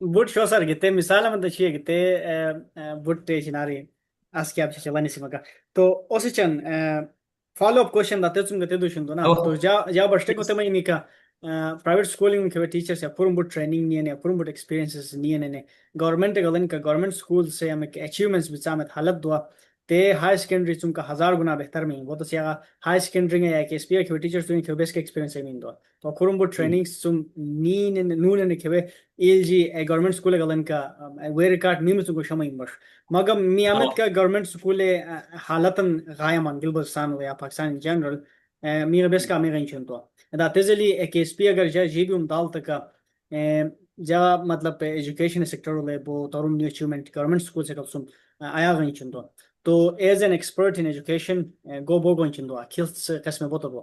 بوت شو صار قلت مثال من دشيه قلت بوت شناري اسكي ابش شلاني سمكا تو اوسيچن فولو اب کوشن دته څنګه ته دوشن دنا تو جا برشته کوته مې میکا پرایویٹ سکولینگ کې ټیچرز یا پورم بوت ټریننګ نه نه پورم بوت ایکسپیرینسز نه نه گورنمنٹ غلن کا گورنمنٹ سکول سے ہم اچیومنٹس بچامت حالت دوا تے ہائی سیکنڈری چون کا 1000 گنا بہتر میں وہ تو سیا ہائی سیکنڈری یا کہ ایس پی کے ٹیچرز تو بیس کے ایکسپیرینس ہے دوا تو پورم بوت ٹریننگ سم نی نه نو نه کې ایل جی گورنمنٹ سکول غلن کا وے ریکارڈ میم تو شمین بش مگر میامت کا گورنمنٹ سکول حالتن غایمان گلبستان و یا پاکستان ان جنرال میرا بیس کا میرا انچن تو دا تزلی ایک ایس پی اگر جا جی بی دال تک جا مطلب ایجوکیشن سیکٹر لے بو تورم نیو اچیومنٹ گورنمنٹ سکول سے کلسم آیا غنچن تو as an expert in education گو بو غنچن تو کھلس قسم بوتو بو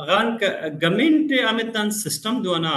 غان گورنمنٹ امتن سسٹم دونا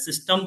system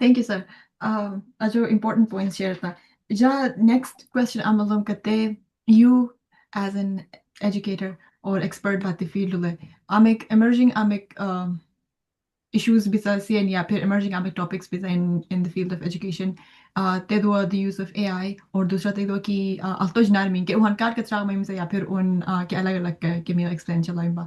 Thank you, sir. Ajo important points share tha. Ja, next question amalum kate, you as an educator or expert bhati field le, amek emerging amek issues bisa siyan ya phir emerging amek topics bisa in the field of education. Te do the use of AI or dusra te do ki altoj nar min ke uhan kar katra mai se ya phir un ke alag alag ke me explain chalaim ba.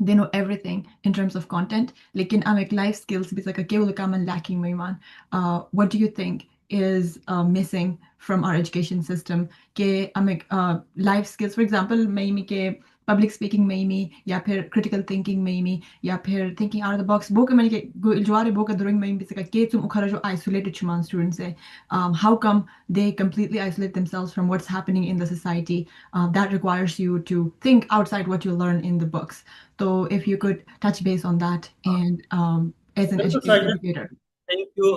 they know everything in terms of content, lekin amek life skills bisa ka kewal kaman lacking mein man. What do you think is missing from our education system ke amek life skills, for example maybe ke public speaking maybe ya phir critical thinking maybe ya phir thinking out of the box book mein ke jware book during maybe bisa ka ke tum ukhara jo isolated chuman students hai, how come they completely isolate themselves from what's happening in the society that requires you to think outside what you learn in the books. So if you could touch base on that and as an educator. Thank you.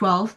12,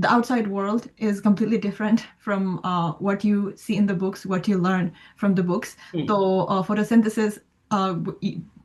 the outside world is completely different from what you see in the books, what you learn from the books. So photosynthesis,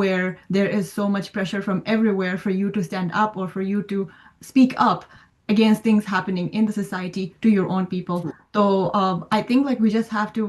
where there is so much pressure from everywhere for you to stand up or for you to speak up against things happening in the society to your own people. So I think like we just have to,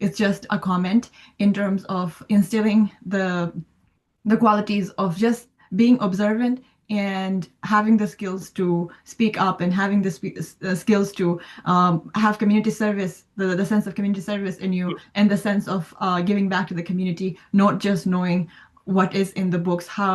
it's just a comment in terms of instilling the qualities of just being observant and having the skills to speak up and having the skills to have community service, the sense of community service in you, and the sense of giving back to the community, not just knowing what is in the books, how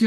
to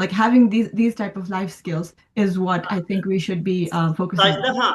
Like having these type of life skills is what I think we should be focusing on.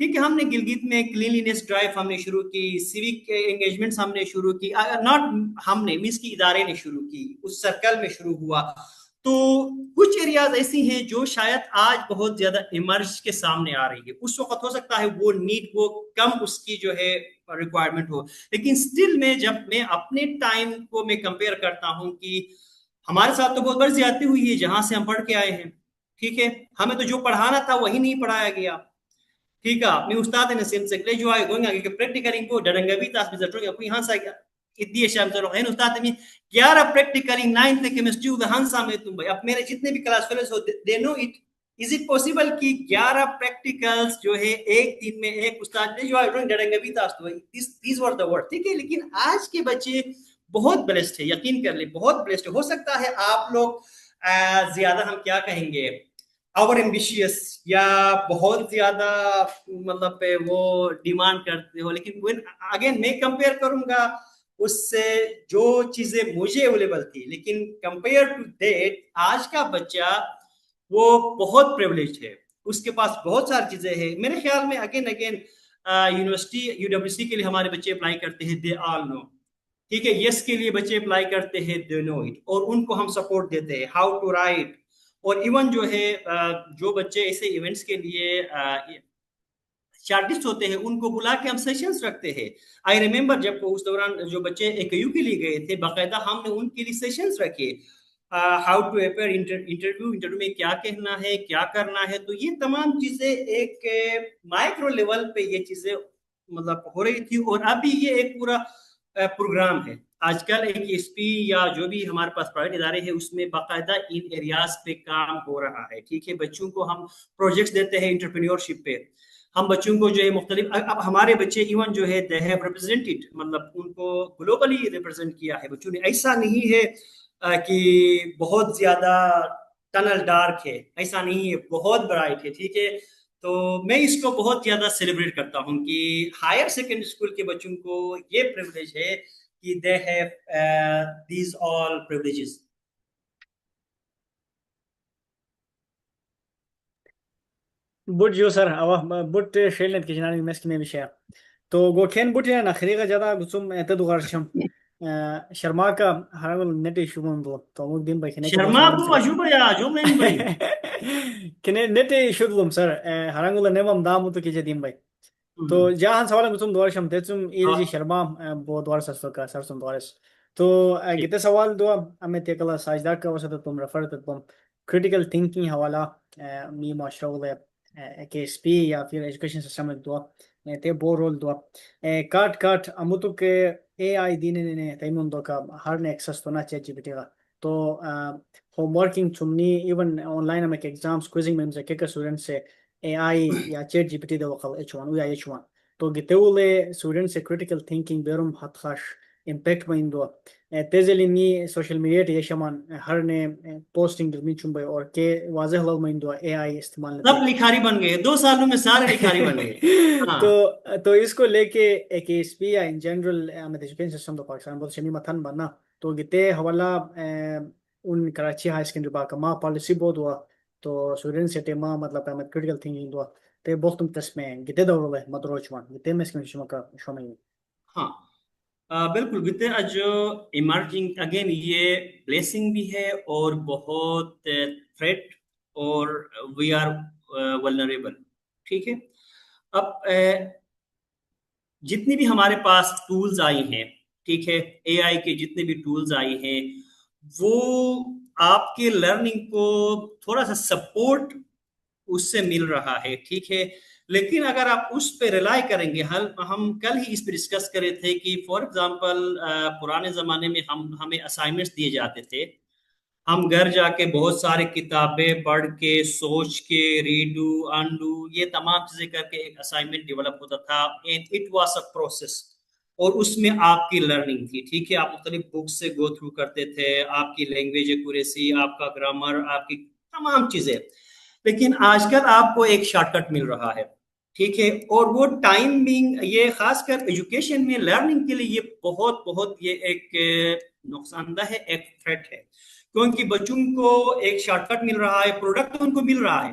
ٹھیک ہے، ہم نے گلگت میں کلینلینس ڈرائیو ہم نے شروع کی، سیوک انگیجمنٹس ہم نے شروع کی، ناٹ ہم نے مینس کی ادارے نے شروع کی، اس سرکل میں شروع ہوا. تو کچھ ایریاز ایسی ہیں جو شاید آج بہت زیادہ ایمرج کے سامنے آ رہی ہے. اس وقت ہو سکتا ہے وہ نیڈ وہ کم اس کی جو ہے ریکوائرمنٹ ہو، لیکن سٹل میں جب میں اپنے ٹائم کو میں کمپیئر کرتا ہوں کہ ہمارے ساتھ تو بہت بڑی زیادتی ہوئی ہے جہاں سے ہم پڑھ کے آئے ہیں. ٹھیک ہے، ہمیں تو جو پڑھانا تھا وہی نہیں پڑھایا گیا. ٹھیک ہے، میں استاد نے سیم سے جو آئے گوئیں گے کہ پریکٹیکلی کو ڈرنگا بھی تاس بھی زٹرو کوئی ہاں سا اتنی شام سے رہے استاد میں 11 پریکٹیکلی 9 تک کیمسٹری دا ہنسا میں تم بھائی اب میرے جتنے بھی کلاس فیلوز ہو they know it is it possible کہ 11 پریکٹیکلز جو ہے ایک دن میں ایک استاد نے جو آئے ڈرنگا بھی تاس تو دیز ور دا ورڈ. ٹھیک ہے، لیکن آج کے بچے بہت بلیسڈ ہے، یقین کر لیں بہت بلیسڈ ہے. ہو سکتا ہے آپ لوگ زیادہ ہم کیا کہیں گے اوور ایمبیشیس یا بہت زیادہ مطلب وہ ڈیمانڈ کرتے ہو، لیکن اگین میں کمپیئر کروں گا اس سے جو چیزیں مجھے اویلیبل تھی، لیکن کمپیئر ٹو دیٹ آج کا بچہ وہ بہت پریولیج ہے، اس کے پاس بہت ساری چیزیں ہیں. میرے خیال میں اگین یونیورسٹی UWC کے لیے ہمارے بچے اپلائی کرتے ہیں، دے آل نو. ٹھیک ہے، یس کے لیے بچے اپلائی کرتے ہیں، دے نو اٹ، اور ان کو ہم سپورٹ دیتے ہیں ہاؤ ٹو رائٹ. اور ایون جو ہے جو بچے ایسے ایونٹس کے لیے شارٹسٹ ہوتے ہیں ان کو بلا کے ہم سیشنز رکھتے ہیں. آئی ریممبر جب اس دوران جو بچے AKU کے لیے گئے تھے باقاعدہ ہم نے ان کے لیے سیشنز رکھے، ہاؤ ٹو اپیئر انٹرویو میں کیا کہنا ہے کیا کرنا ہے. تو یہ تمام چیزیں ایک مائکرو لیول پہ یہ چیزیں مطلب ہو رہی تھی، اور ابھی یہ ایک پورا پروگرام ہے. آج کل ایک SP یا جو بھی ہمارے پاس پرائیویٹ ادارے ہیں اس میں باقاعدہ ان ایریاز پہ کام ہو رہا ہے. ٹھیک ہے، بچوں کو ہم پروجیکٹس دیتے ہیں انٹرپرینیورشپ پہ، ہم بچوں کو جو ہے مختلف اب ہمارے بچے ایون جو ہے دے ہیو ریپرزینٹڈ مطلب ان کو گلوبلی ریپرزینٹ کیا ہے. بچوں نے ایسا نہیں ہے کہ بہت زیادہ ٹنل ڈارک ہے، ایسا نہیں ہے، بہت برائٹ ہے. ٹھیک ہے، تو میں اس کو بہت زیادہ سیلیبریٹ کرتا ہوں کہ ہائر سیکنڈری اسکول کے بچوں کو یہ پریولیج ہے کہ they have these all privileges. بوت جو سر أوه بوت شيلنت كجناني مسك مي بشيا تو جو كان بوت أنا خريجة جدا قسم تدو غرشم شرماكا هرمل نتي شو من دو تو مو دين باي كنيك شرما بو أجوبة يا أجوبة إن باي كني نتي شو دلهم سر هرمل نمام دامو تو كيجا دين باي تو جاهن سوالا قسم دوارشم تيتسم إيجي شرما بو دوار سرسوكا سرسون دوارس تو جيت سوال دو أمي تيكلا ساجدا کا وسط تم رفر تم critical thinking حوالا مي معاشرة KSP یا پھر ایجوکیشن سسٹم میں دعا تے بو رول دعا کاٹ اموتو کے AI دینے نے تیمون دو کا ہر نے ایکسس تو نہ چیٹ GPT کا تو home working chimney even on line میں ایگزامز کوئزنگ میں سے کے اسٹوڈنٹ سے AI یا چیٹ GPT دو وقل H1 یا H1 تو گتولے اسٹوڈنٹ سے کریٹیکل تھنکنگ بیرم حد خاش امپیکٹ میں دو تیزلینی سوشل میڈیا تے شمان ہر نے پوسٹنگ میں چمبے اور کے واضح لو میں دو AI استعمال سب لکھاری بن گئے 2 سالوں میں سارے لکھاری بن گئے. تو اس کو لے کے ایک KSP یا ان جنرل ایجوکیشن سسٹم تو پاکستان بہت شمی متن بننا تو گتے حوالہ ان کراچی ہائی سیکنڈری باقا ماں پالیسی بہت ہوا تو اسٹوڈنٹ سے ماں مطلب کریٹیکل تھنکنگ ہوا تے بہت تسمیں گتے دور ہے مدروچوان گتے میں شما کا شما. ہاں بالکل گتے جو ایمرجنگ اگین یہ بلیسنگ بھی ہے اور بہت تھریٹ اور وی آر ولنریبل. ٹھیک ہے، اب جتنی بھی ہمارے پاس ٹولز آئی ہیں، ٹھیک ہے AI کے جتنے بھی ٹولز آئی ہیں وہ آپ کے لرننگ کو تھوڑا سا سپورٹ اس سے مل رہا ہے. ٹھیک ہے، لیکن اگر آپ اس پہ ریلائی کریں گے، ہم کل ہی اس پہ ڈسکس کرے تھے کہ فار ایگزامپل پرانے زمانے میں ہمیں اسائنمنٹس دیے جاتے تھے، ہم گھر جا کے بہت سارے کتابیں پڑھ کے سوچ کے ریڈو انڈو یہ تمام چیزیں کر کے ایک اسائنمنٹ ڈیولپ ہوتا تھا and it was a process اور اس میں آپ کی لرننگ تھی. ٹھیک ہے، آپ مختلف بکس سے گو تھرو کرتے تھے، آپ کی لینگویج ایکوریسی، آپ کا گرامر، آپ کی تمام چیزیں. لیکن آج کل آپ کو ایک شارٹ کٹ مل رہا ہے. ٹھیک ہے، اور وہ ٹائمنگ یہ خاص کر ایجوکیشن میں لرننگ کے لیے یہ بہت یہ ایک نقصان دہ ہے، ایک تھریٹ ہے، کیونکہ بچوں کو ایک شارٹ کٹ مل رہا ہے، پروڈکٹ ان کو مل رہا ہے.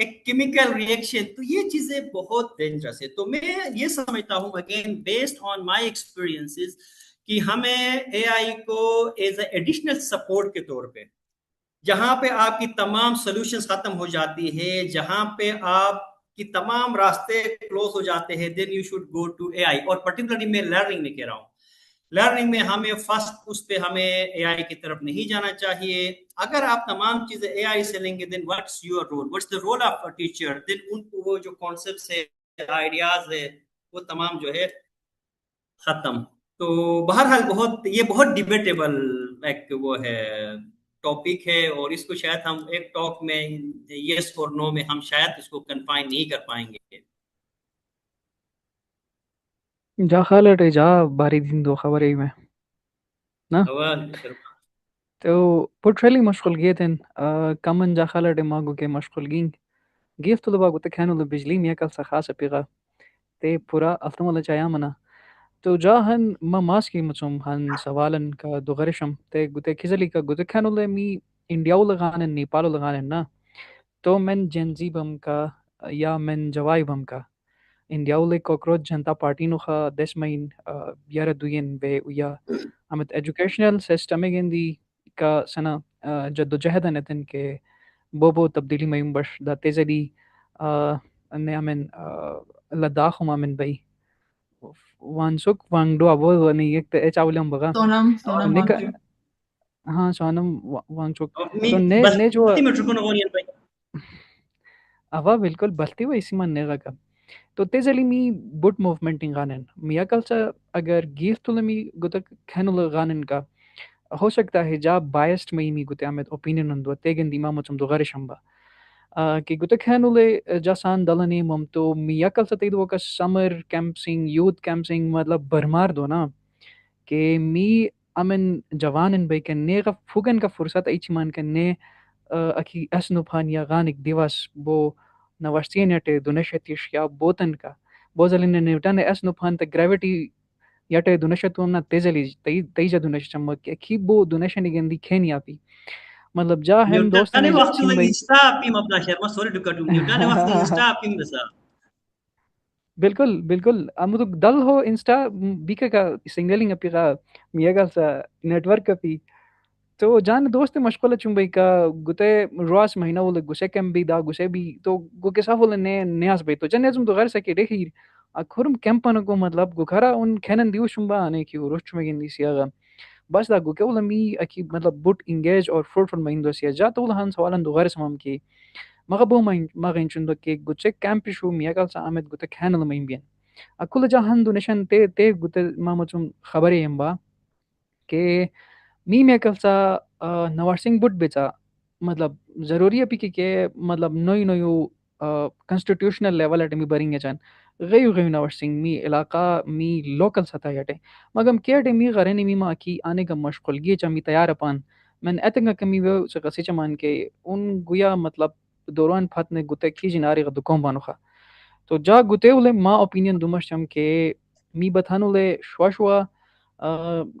ایک کیمیکل ریئیکشن. تو یہ چیزیں بہت ڈینجرس ہے. تو میں یہ سمجھتا ہوں again based on my experiences کہ ہمیں اے آئی کو ایز اے ایڈیشنل سپورٹ کے طور پہ, جہاں پہ آپ کی تمام سولوشنز ختم ہو جاتی ہے, جہاں پہ آپ کی تمام راستے کلوز ہو جاتے ہیں, then you should go to A I. اور پرٹیکولرلی میں لرننگ میں کہہ رہا ہوں, لرننگ میں ہمیں فرسٹ اس پہ ہمیں اے آئی کی طرف نہیں جانا چاہیے. اگر آپ تمام چیزیں اے آئی سے لیں گے then what's your role, what's the role of a teacher, then ان کو وہ جو کانسیپٹس ہے, آئیڈیاز ہے, وہ تمام جو ہے ختم. تو بہرحال یہ بہت ڈیبیٹیبل ایک وہ ہے ٹاپک ہے, اور اس کو شاید ہم ایک ٹاک میں یس اور نو میں ہم شاید اس کو کنفائن نہیں کر پائیں گے. جا خالٹ جا باری دین دو خبرې میں نا تو پورترلی مشغول گیتن کمن جا خالٹ ماگو کے مشغول گین گیف تو باگو تکھانو لو بجلی میا کل سا خاص پیغا تے پورا افتمال چایا منا تو جا ہن ما ماس کی مچوم ہن سوالن کا دو غرشم تے گتے کھزلی کا گتے کھانو لے می انڈیاو لگانن نیپالو لگانن نا تو من جنزی بم کا یا من جوائی بم کا انڈیاو لے کوکروچ جنتا پارٹی نو خا دس مین یار دوین بے یا امت ایجوکیشنل سسٹم گندی کا سنا جدوجہد نتن کے بو تبدیلی میم بش دا تیزلی نے امن لداخ امن بئی وانسک وانگڈو ابو نہیں ایک تے چاولم بگا سونم نک وانگچو ہاں سونم وانگچک می تو بس نے جو میں چکن اونین بھائی اوا بالکل بلتی وہ اسی من نیغا کا تو تیزلی می بوٹ موومنٹ غانن میا کلسا اگر گیف تو می گتک کھنل غانن کا ہو سکتا ہے جا بائسڈ میں می گتے امت اوپینین اندو تیگن دیما مچم دو غرشمبا کہ گتک کھنل جاسان دلنی مم تو میا کلسا تیدو کا سمر کیمپسنگ یوتھ کیمپسنگ مطلب برمار دو نا کہ می امن جوانن بے کہ نیغا فوگن کا فرصت ایچ مان کہ نے اکی اسنو پھانیا غانک دیواس بو نواشتین یٹے دونشتیش یا بوتن کا بوزلین نیوٹن اسنو پھان تے گریویٹی یٹے دونشتو نا تیزلی تیجا دونش چمک کی بو دونشن گندی کھینی آپی مطلب جا ہم دوست نیوٹن نے جا وقت سن بھائی اسٹاپ پیم اپنا شرما سوری ٹو کٹ نیوٹن وقت اسٹاپ پیم دسا بالکل بالکل امدک دل ہو انسٹا بیکا کا سنگلنگ اپی کا میا کا سا نیٹ ورک اپی تو جان دوست مشغول چم بھائی کا گتے رواس مہینہ وہ گسے کم بھی دا گسے بھی تو گو کے سافول نے نیاز بھائی تو جن ازم تو غیر سکے دیکھی اکھرم کیمپن کو مطلب گو کھرا ان کھنن دیو شمبا آنے کی روش میں گندی سیاغا بس دا گو کے ولا می اکی مطلب بوٹ انگیج اور فروٹفل مہندو سیا جا تو ہن سوالن دو غیر سمام کی مغا بو مغا انچندو کے گچے کیمپ شو میا کال سا احمد گتے کھنل مین بین اکل جا ہن دو نشن تے گتے مامچم خبر امبا کہ می میں کلسا نوارسنگ بٹ بیچا مطلب ضروری ہے کہ مطلب نوئی نویو کنسٹیٹیوشنل لیول اٹمی برنگے چان غیو غیو نوارسنگ می علاقہ می لوکل سطح یٹے مگم کیٹے می غرنی می ما کی آنے کا مشغول گی چا می تیار اپان من اتنگا کمی وہ سکسی چمان کے ان گویا مطلب دوران پھتنے گتے کی جناری غدو کون بانو خوا تو جا گتے ولے ما اپینین دومش چم کہ می بتھانو لے شوا شوا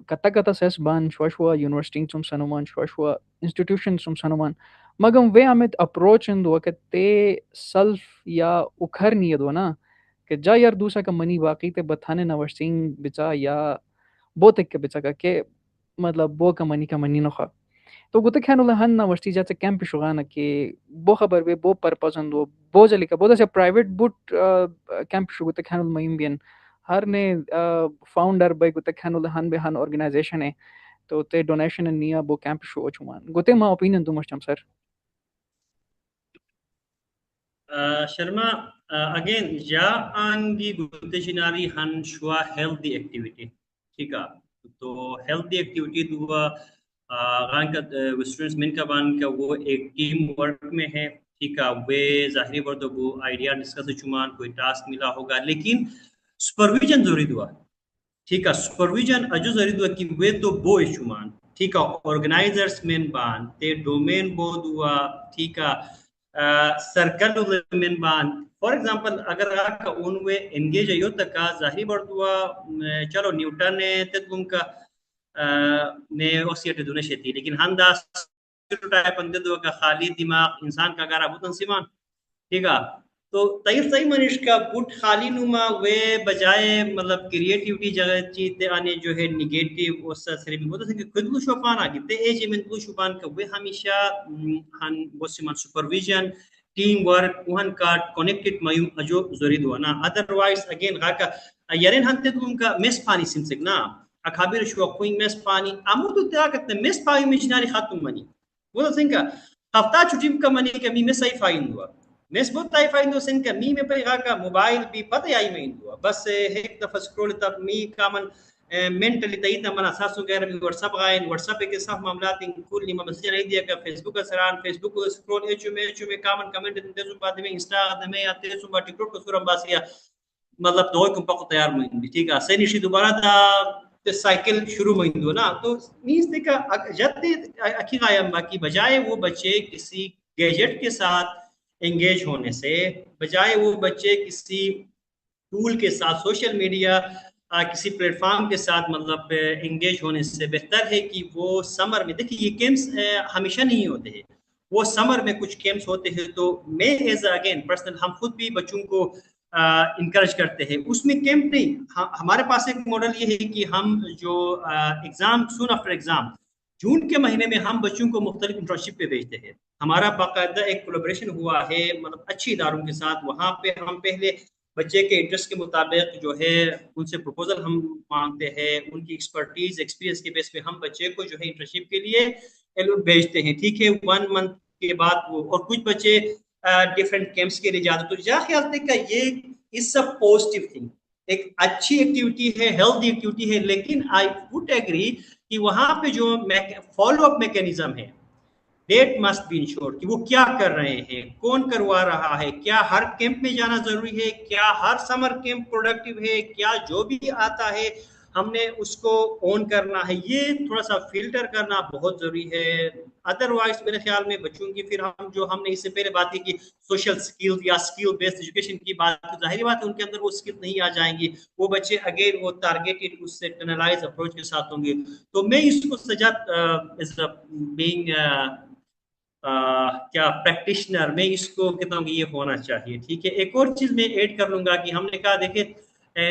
کتا سیس بان شوا شوا یونیورسٹی چم سنومان شوا شوا انسٹیٹیوشن چم سنومان مگم وے امیت اپروچ ان دو کہ تے سلف یا اکھر نہیں دو نا کہ جا یار دوسرا کا منی باقی تے بتھانے نوشتین بچا یا بو تک کے بچا کا کہ مطلب بو کا منی نخوا تو گتے کھانو لہن نوشتی جاتے کیمپ شغانا کہ بو خبر بے بو پرپزن دو بو جلی کا بو سے پرائیویٹ بوٹ کیمپ شو گتے کھانو مہیم بین ہر نے فاؤنڈر بے گتے کھانو لہن بے ہن آرگنائزیشن ہے تو تے ڈونیشن نیا بو کیمپ شو چمان گتے ما اوپینین تو مشتم سر شرما اگین جا آنگی گتے جناری ہن شوا ہیلتھی ایکٹیویٹی ٹھیک ہے تو ہیلتھی ایکٹیویٹی دو غان کا اسٹوڈنٹس من کا بان کا وہ ایک ٹیم ورک میں ہے ٹھیک ہے وہ ظاہری بردو وہ آئیڈیا ڈسکس چمان کوئی ٹاسک ملا ہوگا لیکن سپرویژن ضروری دوا ٹھیک ہے سپرویژن اجو ضروری دوا کہ وہ تو بو چمان ٹھیک ہے آرگنائزرز من بان تے ڈومین بو دوا ٹھیک ہے سرکل من بان فار ایگزامپل اگر آپ کا اون وے انگیج ایو تک ظاہری بردوا چلو نیوٹن نے تدگم کا نے اوسیٹ دونه شتی لیکن ہم دا ٹائپ اندر دو کا خالی دماغ انسان کا گارا بوتن سیمان ٹھیک ہے. تو تیر صحیح منش کا بٹ خالی نما وے بجائے مطلب کریٹیوٹی جگہ چیتے آنے جو ہے نگیٹیو اس سے بھی بہت کہ خود کو شوپان آگے تے ایج من کو شوپان کا وہ ہمیشہ ہن بوسمان سپرویژن ٹیم ورک وہن کا کنیکٹڈ مایو اجو ضروری دو نا ادروائز اگین کا یارن ہنتے تم کا میس پانی سمسک نا اخابر شو کوئی میس پانی امر تو تیا کہتے میس پانی مشناری ختم منی وہ سنگا ہفتہ چھٹی کا منی کہ می میں صحیح فائن ہوا میس بہت طائفہ ہندو سن کا می میں پیغا کا موبائل بھی پتہ آئی میں ہندو بس ایک دفعہ سکرول تب می کامن مینٹلی تایید من اساس وغیرہ بھی واٹس ایپ غائن واٹس ایپ کے صاف معاملات کل نہیں مسج نہیں دیا کہ فیس بک سران فیس بک سکرول ایچ میں کامن کمنٹ دے زو بعد میں انسٹا میں آتے سو ٹک ٹاک کو سورم باسیا مطلب دو کو پک تیار میں ٹھیک ہے سینیشی دوبارہ دا سائیکل شروع میں ہندو نا تو مینس دیکھا جب اکی غائم باقی بجائے وہ بچے کسی گیجٹ کے ساتھ انگیج ہونے سے بجائے وہ بچے کسی ٹول کے ساتھ سوشل میڈیا کسی پلیٹ فارم کے ساتھ مطلب انگیج ہونے سے بہتر ہے کہ وہ سمر میں دیکھیے یہ گیمس ہمیشہ نہیں ہوتے ہیں وہ سمر میں کچھ گیمس ہوتے ہیں تو میں ایز اگین پرسنل ہم خود بھی بچوں کو انکریج کرتے ہیں اس میں کیمپ نہیں ہمارے پاس ایک ماڈل یہ ہے کہ ہم جو ایگزام سون آفٹر ایگزام جون کے مہینے میں ہم بچوں کو مختلف انٹرنشپ پہ بھیجتے ہیں ہمارا باقاعدہ ایک کولیبریشن ہوا ہے مطلب اچھی اداروں کے ساتھ وہاں پہ ہم پہلے بچے کے انٹرسٹ کے مطابق جو ہے ان سے پروپوزل ہم مانگتے ہیں ان کی ایکسپرٹیز ایکسپیرینس کے بیس پہ ہم بچے کو جو ہے انٹرنشپ کے لیے بھیجتے ہیں ٹھیک ہے 1 منتھ کے بعد وہ اور کچھ بچے ڈفرینٹ کیمپس کے لیے جاتے تو جا خیال تک کا یہ از اے پازیٹیو تھنگ ایک اچھی ایکٹیویٹی ہے ہیلتھی ایکٹیویٹی ہے لیکن آئی وڈ ایگری کہ وہاں پہ جو فالو اپ میکینزم ہے دیٹ مسٹ بی انشور کہ وہ کیا کر رہے ہیں کون کروا رہا ہے کیا ہر کیمپ میں جانا ضروری ہے کیا ہر سمر کیمپ پروڈکٹیو ہے کیا جو بھی آتا ہے ہم نے اس کو اون کرنا ہے یہ تھوڑا سا فلٹر کرنا بہت ضروری ہے ادروائز میرے خیال میں بچوں کی پھر ہم نے اس سے پہلے بات کی کہ سوشل اسکل یا اسکل بیسڈ ایجوکیشن کی بات ظاہری بات ہے ان کے اندر وہ اسکل نہیں آ جائیں گی وہ بچے اگین وہ ٹارگیٹڈ اس سے ٹنلائز اپروچ کے ساتھ ہوں گے تو میں اس کو سجاد بینگ کیا پریکٹیشنر میں اس کو کہتا ہوں کہ یہ ہونا چاہیے ٹھیک ہے ایک اور چیز میں ایڈ کر لوں گا کہ ہم نے کہا دیکھیں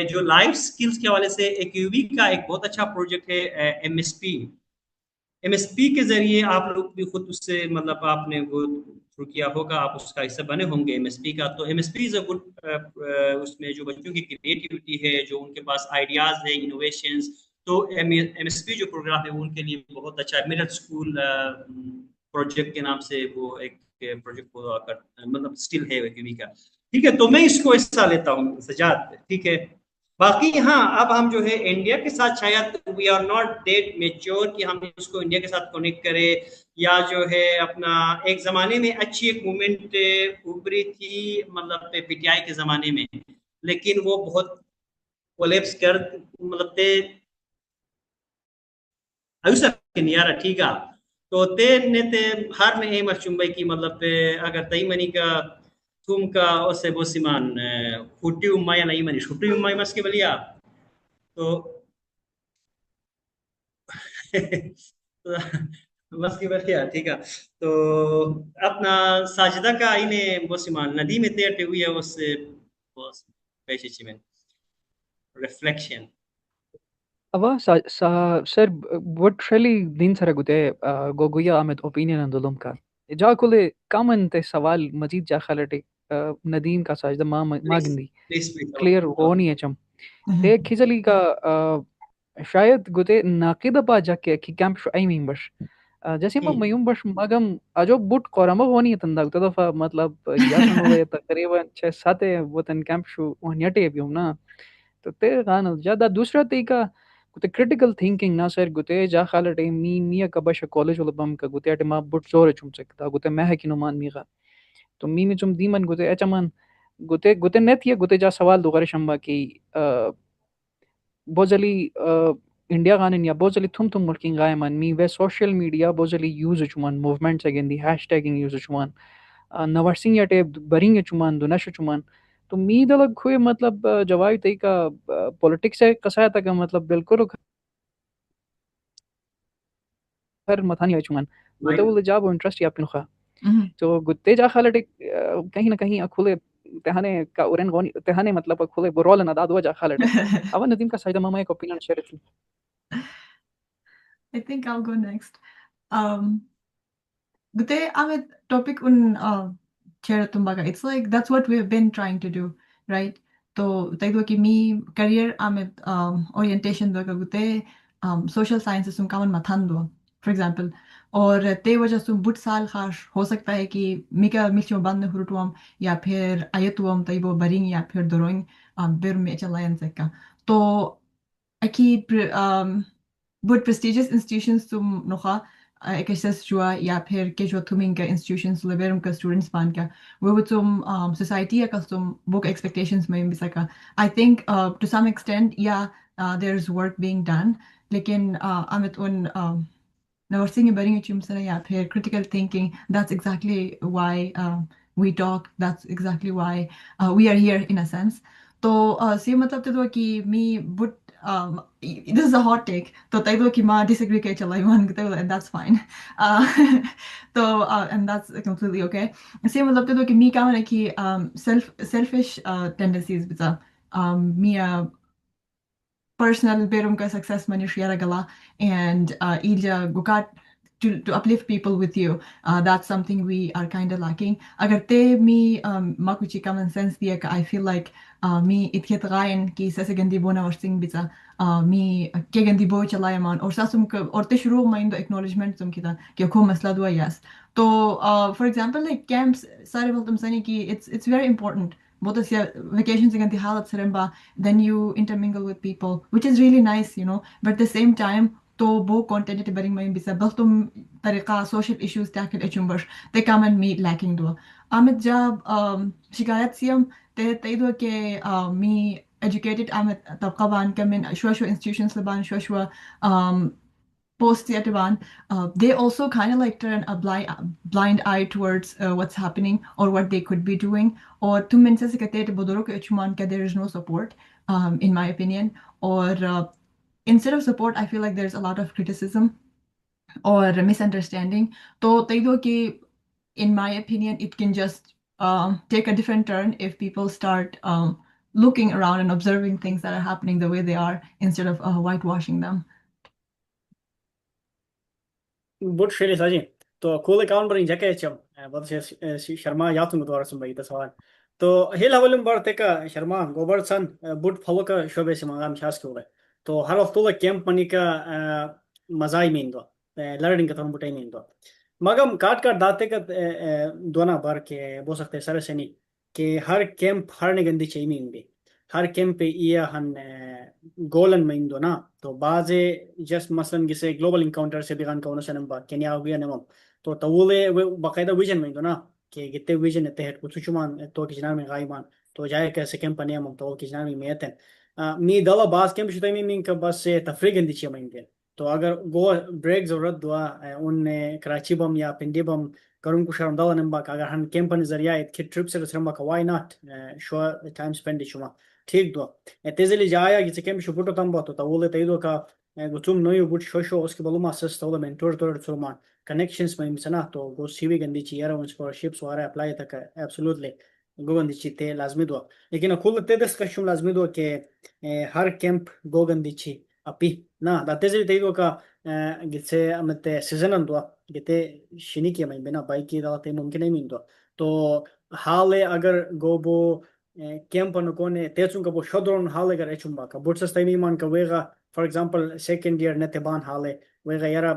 جو لائف سکلز کے حوالے سے ایک یووی کا ایک بہت اچھا پروجیکٹ ہے ایم ایس پی کے ذریعے آپ لوگ بھی خود اس سے مطلب آپ نے وہ شروع کیا ہوگا آپ اس کا حصہ بنے ہوں گے ایم ایس پی کا تو M S P is a good اس میں جو بچوں کی کریٹیوٹی ہے جو ان کے پاس آئیڈیاز ہے انوویشنز تو ایم ایس پی جو پروگرام ہے ان کے لیے بہت اچھا ہے مڈل اسکول پروجیکٹ کے نام سے وہ ایک پروجیکٹ مطلب اسٹل ہے یووی کا ٹھیک ہے تو میں اس کو حصہ لیتا ہوں سجاد ٹھیک ہے باقی ہاں اب ہم جو ہے انڈیا کے ساتھ شاید we are not that mature کہ ہم اس کو انڈیا کے ساتھ کنیکٹ کرے یا جو ہے اپنا ایک زمانے میں اچھی ایک موومنٹ ابھری تھی مطلب پی ٹی آئی کے زمانے میں لیکن وہ بہت کولیپس کر مطلب نیارا ٹھیک ہے تو ہر میں ایم چمبئی کی مطلب اگر تئی منی کا تم کا اسے بوسیمان خوٹی امایا نہیں منی چھوٹی امائی مس کے بلیا تو بس کی بلیا ٹھیک ہے تو اپنا ساجدہ کا انہیں بوسیمان ندی میں تیرتے ہوئی ہے اس سے پیشے چی میں reflection Ava sir what really din sara gute goguya Ahmed opinion andolum ka ja kule common te sawal mazid ja khalate Nadeem ka sajda magndi clear honi acham te khizali ka شاید گوتے ناقدة با جاكي كي كامب شو أي مين بش جیسے ما ميوم بش ماغم اجو بوت قرامه هوني تندا تدفع مطلب ياسن هو تقريبا 6-7 وطن كامب شو ونياٹے بيوم نا تو تے غان جادا دوسرا طریقہ گوتے کریٹیکل تھنکنگ نا سر گوتے جا خالٹے می کبش کالج ولا بم کا گوتے اٹ ما بوت زور چم سکتا گوتے میں کی نو مان میغا تو می چم دیمن گوتے اچمان گوتے نت یہ گوتے جا سوال دوغار شمبا کی بوزلی انڈیا غانن یا بوزلی تھم ملکین غایمان می و سوشل میڈیا بوزلی یوز چمان movements again the hashtagging use چمان نورسنگ یا ٹیپ برینگ چمان دو نش چمان تو می دلگ ہوئے مطلب جوائی تی کا پولیٹکس ہے قصایتا کا مطلب بالکل ہر متھانی چمان گوتے ول جاب انٹرسٹ یا پنخا تو گتے جا خالد کہیں نہ کہیں اکھلے تہانے کا اورن غونی تہانے مطلب اکھلے برول نہ دادو جا خالد اوا ندیم کا سایدہ ماما ایک اوپینین شیئر کی I think I'll go next. Gute Amit topic un share tumbaga. It's like that's what we've been trying to do, right? So tayo ki me career Amit orientation daga gute social sciences sum kaman mathando, for example. اور تے وجہ سے بٹ سال خاش ہو سکتا ہے کہ میکا ملچو بند ہرٹوام یا پھر آیتوام تیبو برینگ یا پھر دروینگ بیر میں چلائن سکا تو اکید بٹ prestigious institutions تم نخا ایکسس جوا یا پھر کہ جو تمہیں کا institutions لیبرم کا students بان کا وہ تم society کا تم book expectations میں بھی سکا I think to some extent yeah there's work being done لیکن آمد ان nursing and burying chimsana yeah pher critical thinking that's exactly why we talk that's exactly why we are here in a sense to see matlab to ki me but this is a hot take to tai do ki ma disagree ke chalai man and that's fine so and that's completely okay see matlab to ki me ka na ki selfish tendencies bita me personal berum ka success mani share gala and ilja gukat to uplift people with you that's something we are kind of lacking agar te me makuchi common sense diya ka I feel like me itket gain ki sase gandi bona warsing bita me ke gandi bo chalaya man or sasum ka or te shuru mind acknowledgement tum kita ki ko masla dua yes to for example like camps sare boltum sani ki it's very important both of your vacations again the halat seremba then you intermingle with people which is really nice you know but at the same time to bo content te bering main bisa bas tum tariqa social issues tackle echumbar they come and me lacking do amit jab shikayat siyam te do ke me educated amit tabqaban kamen shwa institutions laban shwa post yataban they also kind of like turn a blind eye towards what's happening or what they could be doing or tum min se kate bodoro ke chuman ka there is no support in my opinion or instead of support I feel like there's a lot of criticism or misunderstanding to taido ki in my opinion it can just take a different turn if people start looking around and observing things that are happening the way they are instead of whitewashing them بوت شيلي ساجي تو كولي كان برين جاكي چم بس شرما ياتون دوار سن بيتا سوال تو هيل هولم بارتكا شرما گوبر سن بوت فلوكا شوبه سماغام شاس كوله تو هر وقت طول كيمپ منيكا مزاي مين دو لرنينگ كتون بوتاي مين دو مگم کاٹ کاٹ داتے کا دونا بار کے بو سکتے سر سنی کہ ہر کیمپ ہر نگندی چاہیے مین بھی ہر کیمپ پہ یہ ہن گولن مین دو نا تو بعض جس مثلا جسے گلوبل انکاؤنٹر سے بیان کونو سنم با کینیا ہویا نمم تو طولے باقاعدہ ویژن مین دو نا کہ گتے ویژن تحت کچھ چمان تو کجنار میں غائبان تو جائے کہ کیمپ نیم تو کجنار میں میتن می دلا بعض کیمپ شتائی مین کا بس تفریق گندی چاہیے مین دے تو اگر گو بریک ضرورت دعا ان کراچی بم یا پنڈی بم کروں کو شرم دالا نمبا اگر ہم کیمپن ذریعہ کہ ٹرپ سے رسرمبا کا why not show time spend شما ٹھیک دعا تیزلی جایا کہ کیمپ شو پوٹو تمبا تو تولے تیدو کا گتوم نویو بوٹ شو اس کے بلوما سس تولا منٹور تور سلمان کنیکشنز میں مسنا تو گو سی وی گندی چی یرا اسکالرشپس وارا اپلائی تک ایبسولوٹلی گو گندی چی تے لازمی دعا لیکن کل تے دس کشم لازمی دعا کہ ہر کیمپ گو گندی چی api na da tezi teigo ka gitse amete season andwa gite shini ki mai bena bike da te mumkin nahi mindo to hale agar gobo camp no kone techun ka bo shodron hale gar echumba ka botsas taimi man ka wega for example second year nete ban hale wega yara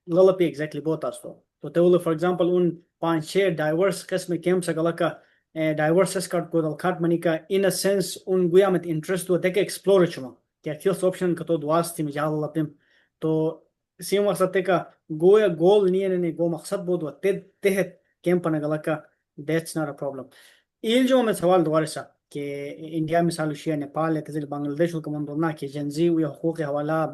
lalapi exactly botas to te for example un pan share diverse qism camp sa galaka diverse card ko dal card manika in a sense un guyamet interest to take explore chuma کہ فیلس آپشن کا تو دواس تھی مجال اللہ پیم تو سیم مقصد تے کا گویا گول نہیں گو مقصد بود و تحت کیمپ نہ گلا کا that's not a problem L جو میں سوال دوبارہ سا کہ انڈیا مثال شیا نیپال ہے تزل بنگلہ دیش کو من دورنا کہ جنزی و حقوق حوالہ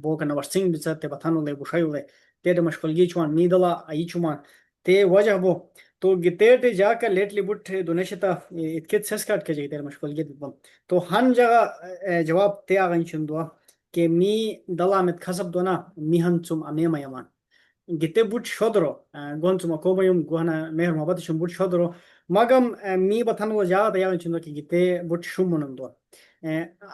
بو کا نورسنگ بچتے بتانو لے بوشایو لے تے مشغولگی چوان میدلا ای چوان تے وجہ بو تو گتیٹ جا کر لیٹلی بٹ دونشتا اتکت سس کاٹ کے جیتے مشغولگی بم تو ہن جگہ جواب تے آگن چندوا کہ می دلا مت خسب دونا میہن چم امی میمان جتة بوت شدرو قنت ما كوما يوم قهنا مهر ما بدشون بوت شدرو ماقم مي بطن وجاء يا إنشون دوكي جتة بوت شومون دوا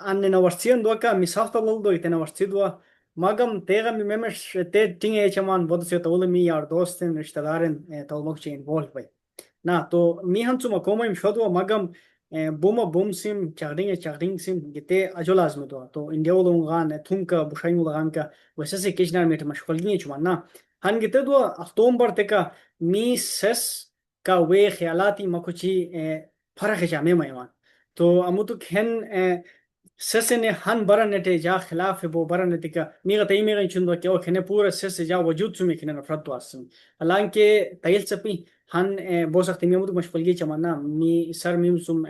أن نورسيان دوكا مسافة لولدو يتنورسي دوا ماقم تيغا ممش تي تيني ايشمان بدسيو تولي مي يار دوستن رشتدارن تولموك چه انفولف بي نا تو مي هنسو ما كوما يوم شدوا ماقم بوما بوم سيم چاردين سيم جتة أجو لازم دوا تو انديو لونغان تونكا بوشايمو لغانكا وسسي كيشنار ميت مشغولين چمان نا هن جتة دوا أختومبر تكا مي سس کا وے خیالاتی مکوچی فرق جامع میوان تو اموتو کھن سسنے ہن برنتے جا خلاف بو برنتے کا میغا تی میغا چندو کہ او کھنے پورا سس جا وجود سمی کھنے نفرت واسن حالانکہ تیل چپی ہن بو سختی میموتو مشغولگی چمانا می سر میمسم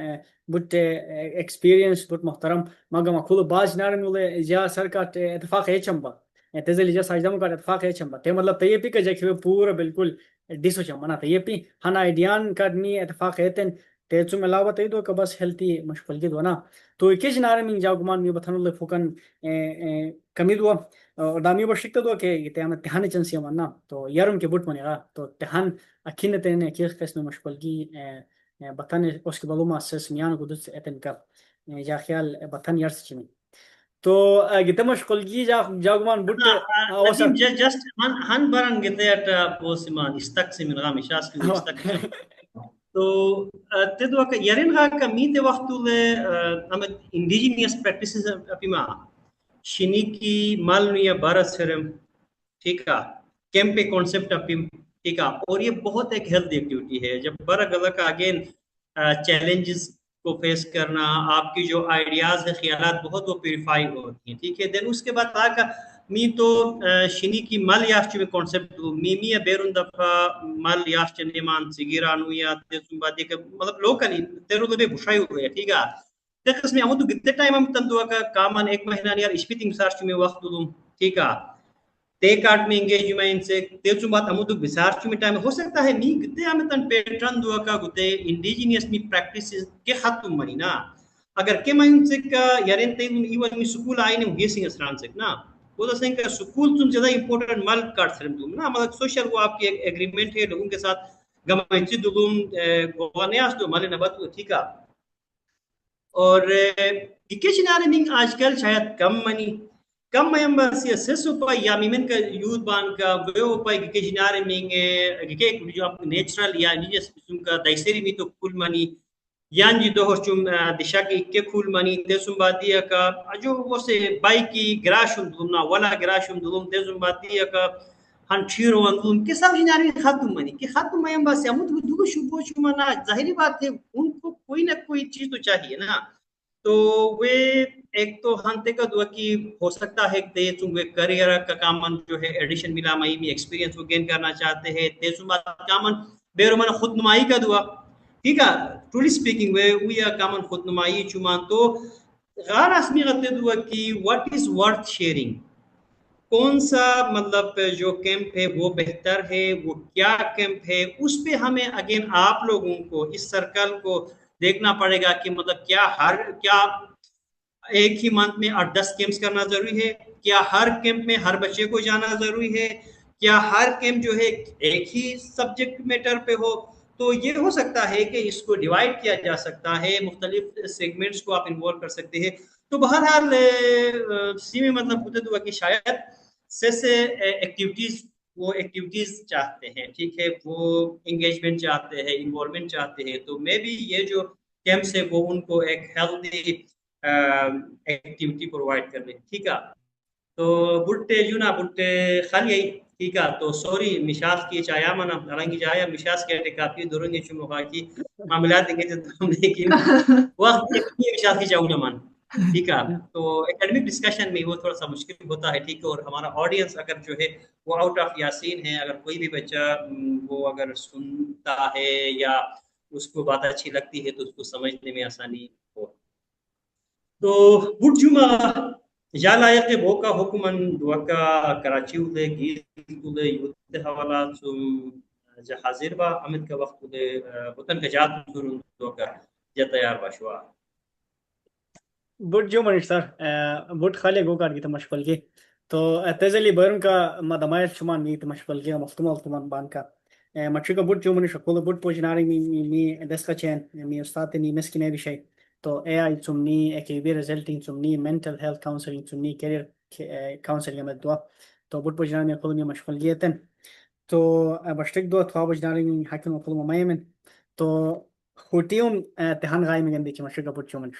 بوت ایکسپیرینس بوت محترم مگا مخلو باج نارم ولے جا سر کا اتفاق ہے چمبا تزلی جا ساجدم کا اتفاق ہے چمبا تے مطلب تے پی کا جے پورا بالکل ڈیسو چمانا تے پی ہن آئیڈیان کا می اتفاق ہے تن تے چم علاوہ تے دو کہ بس ہیلتھی مشغولگی دو نا تو کیش نارم جا گمان می بتھن لے فوکن کمی دو دامی بشکت دو کہ تے ہم تہان چنسی منا تو یارم کے بوٹ منگا تو تہان اکین تے نے کیس قسم مشغولگی بتن اس کے معلومات سے میان کو دس اتن کا جا خیال بتن یار چمی تو گتے مشغولگی جا گمان بوٹ اوسم جسٹ ہن برن گتے اٹ پوسمان استقسی من غام شاس کی استق تو تدوا کہ یارن غا کا میتے وقت لے ہم انڈیجینیس پریکٹسز اپیما شنی کی مالنیا بارت سرم ٹھیک ہے کیمپ کانسیپٹ اپیم ٹھیک ہے اور یہ بہت ایک ہیلتھی ایکٹیویٹی ہے جب بڑا غلط کا اگین چیلنجز کو فیس کرنا آپ کی جو آئیڈیاز ہے خیالات بہت وہ پیوریفائی ہوتی ہیں ٹھیک ہے دین اس کے بعد آگا می تو شنی کی مال یاشچ میں کانسیپٹ می بیرون دفعہ مال یاشچ نیمان سگیرانو یا تیسم بادی کہ مطلب لوکلی تیرو لبے بشائی ہوئے ہے ٹھیک ہے تکس میں ہم تو گتے ٹائم ہم تندوا کا کامان ایک مہینہ نیار اشپیتنگ سارچ میں وقت دوں ٹھیک ہے تے کارڈ میں انگیجمنٹ سے تیسم بات ہم تو بسارچ میں ٹائم ہو سکتا ہے می گتے ہم تن پیٹرن دوا کا گتے انڈیجینیس می پریکٹسز کے ختم منی نا اگر کے مہین سے کا یارن تے ایون می سکول آئی نے گیسنگ اسران سے نا وہ تو سیں کہ سکول تم زیادہ امپورٹنٹ مال کارڈ سرم دوں نا مطلب سوشل وہ آپ کی ایگریمنٹ ہے لوگوں کے ساتھ گمائنچی دلوم گوانیاس دو مالے نبات ہوئے ٹھیک ہے اور کیکیشن آرمنگ آج کل شاید کم میم بس یہ سس اوپائی یا میمن کا یوتھ بان کا وہ اوپائی کیکیشن آرمنگ کیک جو آپ نیچرل یا نیجس قسم کا دائسری می تو کل منی یان جی دوہر چم دشا کے کھول منی دیسم بادیا کا جو وہ سے بائکی گراشم دلومنا ولا گراشم دلوم دیسم بادیا کا ہن چھیرو دلوم کے سب جناری ختم منی کہ ختم میم بس ہم تو دلو شبو شمانا ظاہری بات ہے ان کو کوئی نہ کوئی چیز تو چاہیے نا تو وہ ایک تو ہنتے کا دعا کی ہو سکتا ہے کہ تم کریئر کا کامن جو ہے ایڈیشن ملا میں ایکسپیرینس کو گین کرنا چاہتے ہیں تیسم بات کامن بیرومن خود نمائی کا دعا ٹھیک ہے truly speaking we are common خود نمائی چمان تو غار اسمی غلطے دعا کی واٹ از ورتھ شیئرنگ کون سا مطلب جو کیمپ ہے وہ بہتر ہے وہ کیا کیمپ ہے اس پہ ہمیں اگین آپ لوگوں کو اس سرکل کو دیکھنا پڑے گا کہ مطلب کیا ایک ہی منتھ میں 8-10 کیمپس کرنا ضروری ہے کیا ہر کیمپ میں ہر بچے کو جانا ضروری ہے کیا ہر کیمپ جو ہے ایک ہی سبجیکٹ میٹر پہ ہو تو یہ ہو سکتا ہے کہ اس کو ڈیوائڈ کیا جا سکتا ہے مختلف سیگمنٹس کو آپ انوالو کر سکتے ہیں تو بہرحال سی میں مطلب ہوتے دعا کہ شاید سے ایکٹیویٹیز چاہتے ہیں ٹھیک ہے وہ انگیجمنٹ چاہتے ہیں انوالومنٹ چاہتے ہیں تو میں بھی یہ جو کیمپس ہے وہ ان کو ایک ہیلتھی ایکٹیویٹی پرووائڈ کرنے ٹھیک ہے تو بٹے جو نا بٹے خالی ٹھیک ہے تو سوری مشاس کی چایا منا رنگی جایا مشاس کے کافی دورنگی چمو کی معاملات دیکھے تو لیکن وقت مشاس کی چاہوں نہ مان ٹھیک ہے تو اکیڈمک ڈسکشن میں وہ تھوڑا سا مشکل ہوتا ہے ٹھیک ہے اور ہمارا آڈینس اگر جو ہے وہ آؤٹ آف یاسین ہے اگر کوئی بھی بچہ وہ اگر سنتا ہے یا اس کو بات اچھی لگتی ہے تو اس کو سمجھنے میں آسانی ہو تو بٹ جمعہ یا لائق وہ کا حکمن دعا کا کراچی دے گیت دے یوت حوالہ سم حاضر با امید کا وقت دے وطن کا جات ضرور دعا کا یا تیار باشوا بٹ جو منش سر بٹ خالی گو کار کی تو مشغول کی تو اعتزالي بيرنكا ما دمايل شمان مي تمشكل مفتومال تمان بانكا ماتشيكا بوت جومن شكول بوت بوجناري مي دسكا تشين مي استاتني مسكينه بشيء تو اي تسمني كبير ريزلتين تسمني mental health counseling تسمني career counseling مدوا تو بوت بوجناري مي كل مي مشغول جيتن تو بشتك دو توا بوجناري حكم كل مايمن تو خوتيوم تهان غاي من عندي ماتشيكا بوت جومن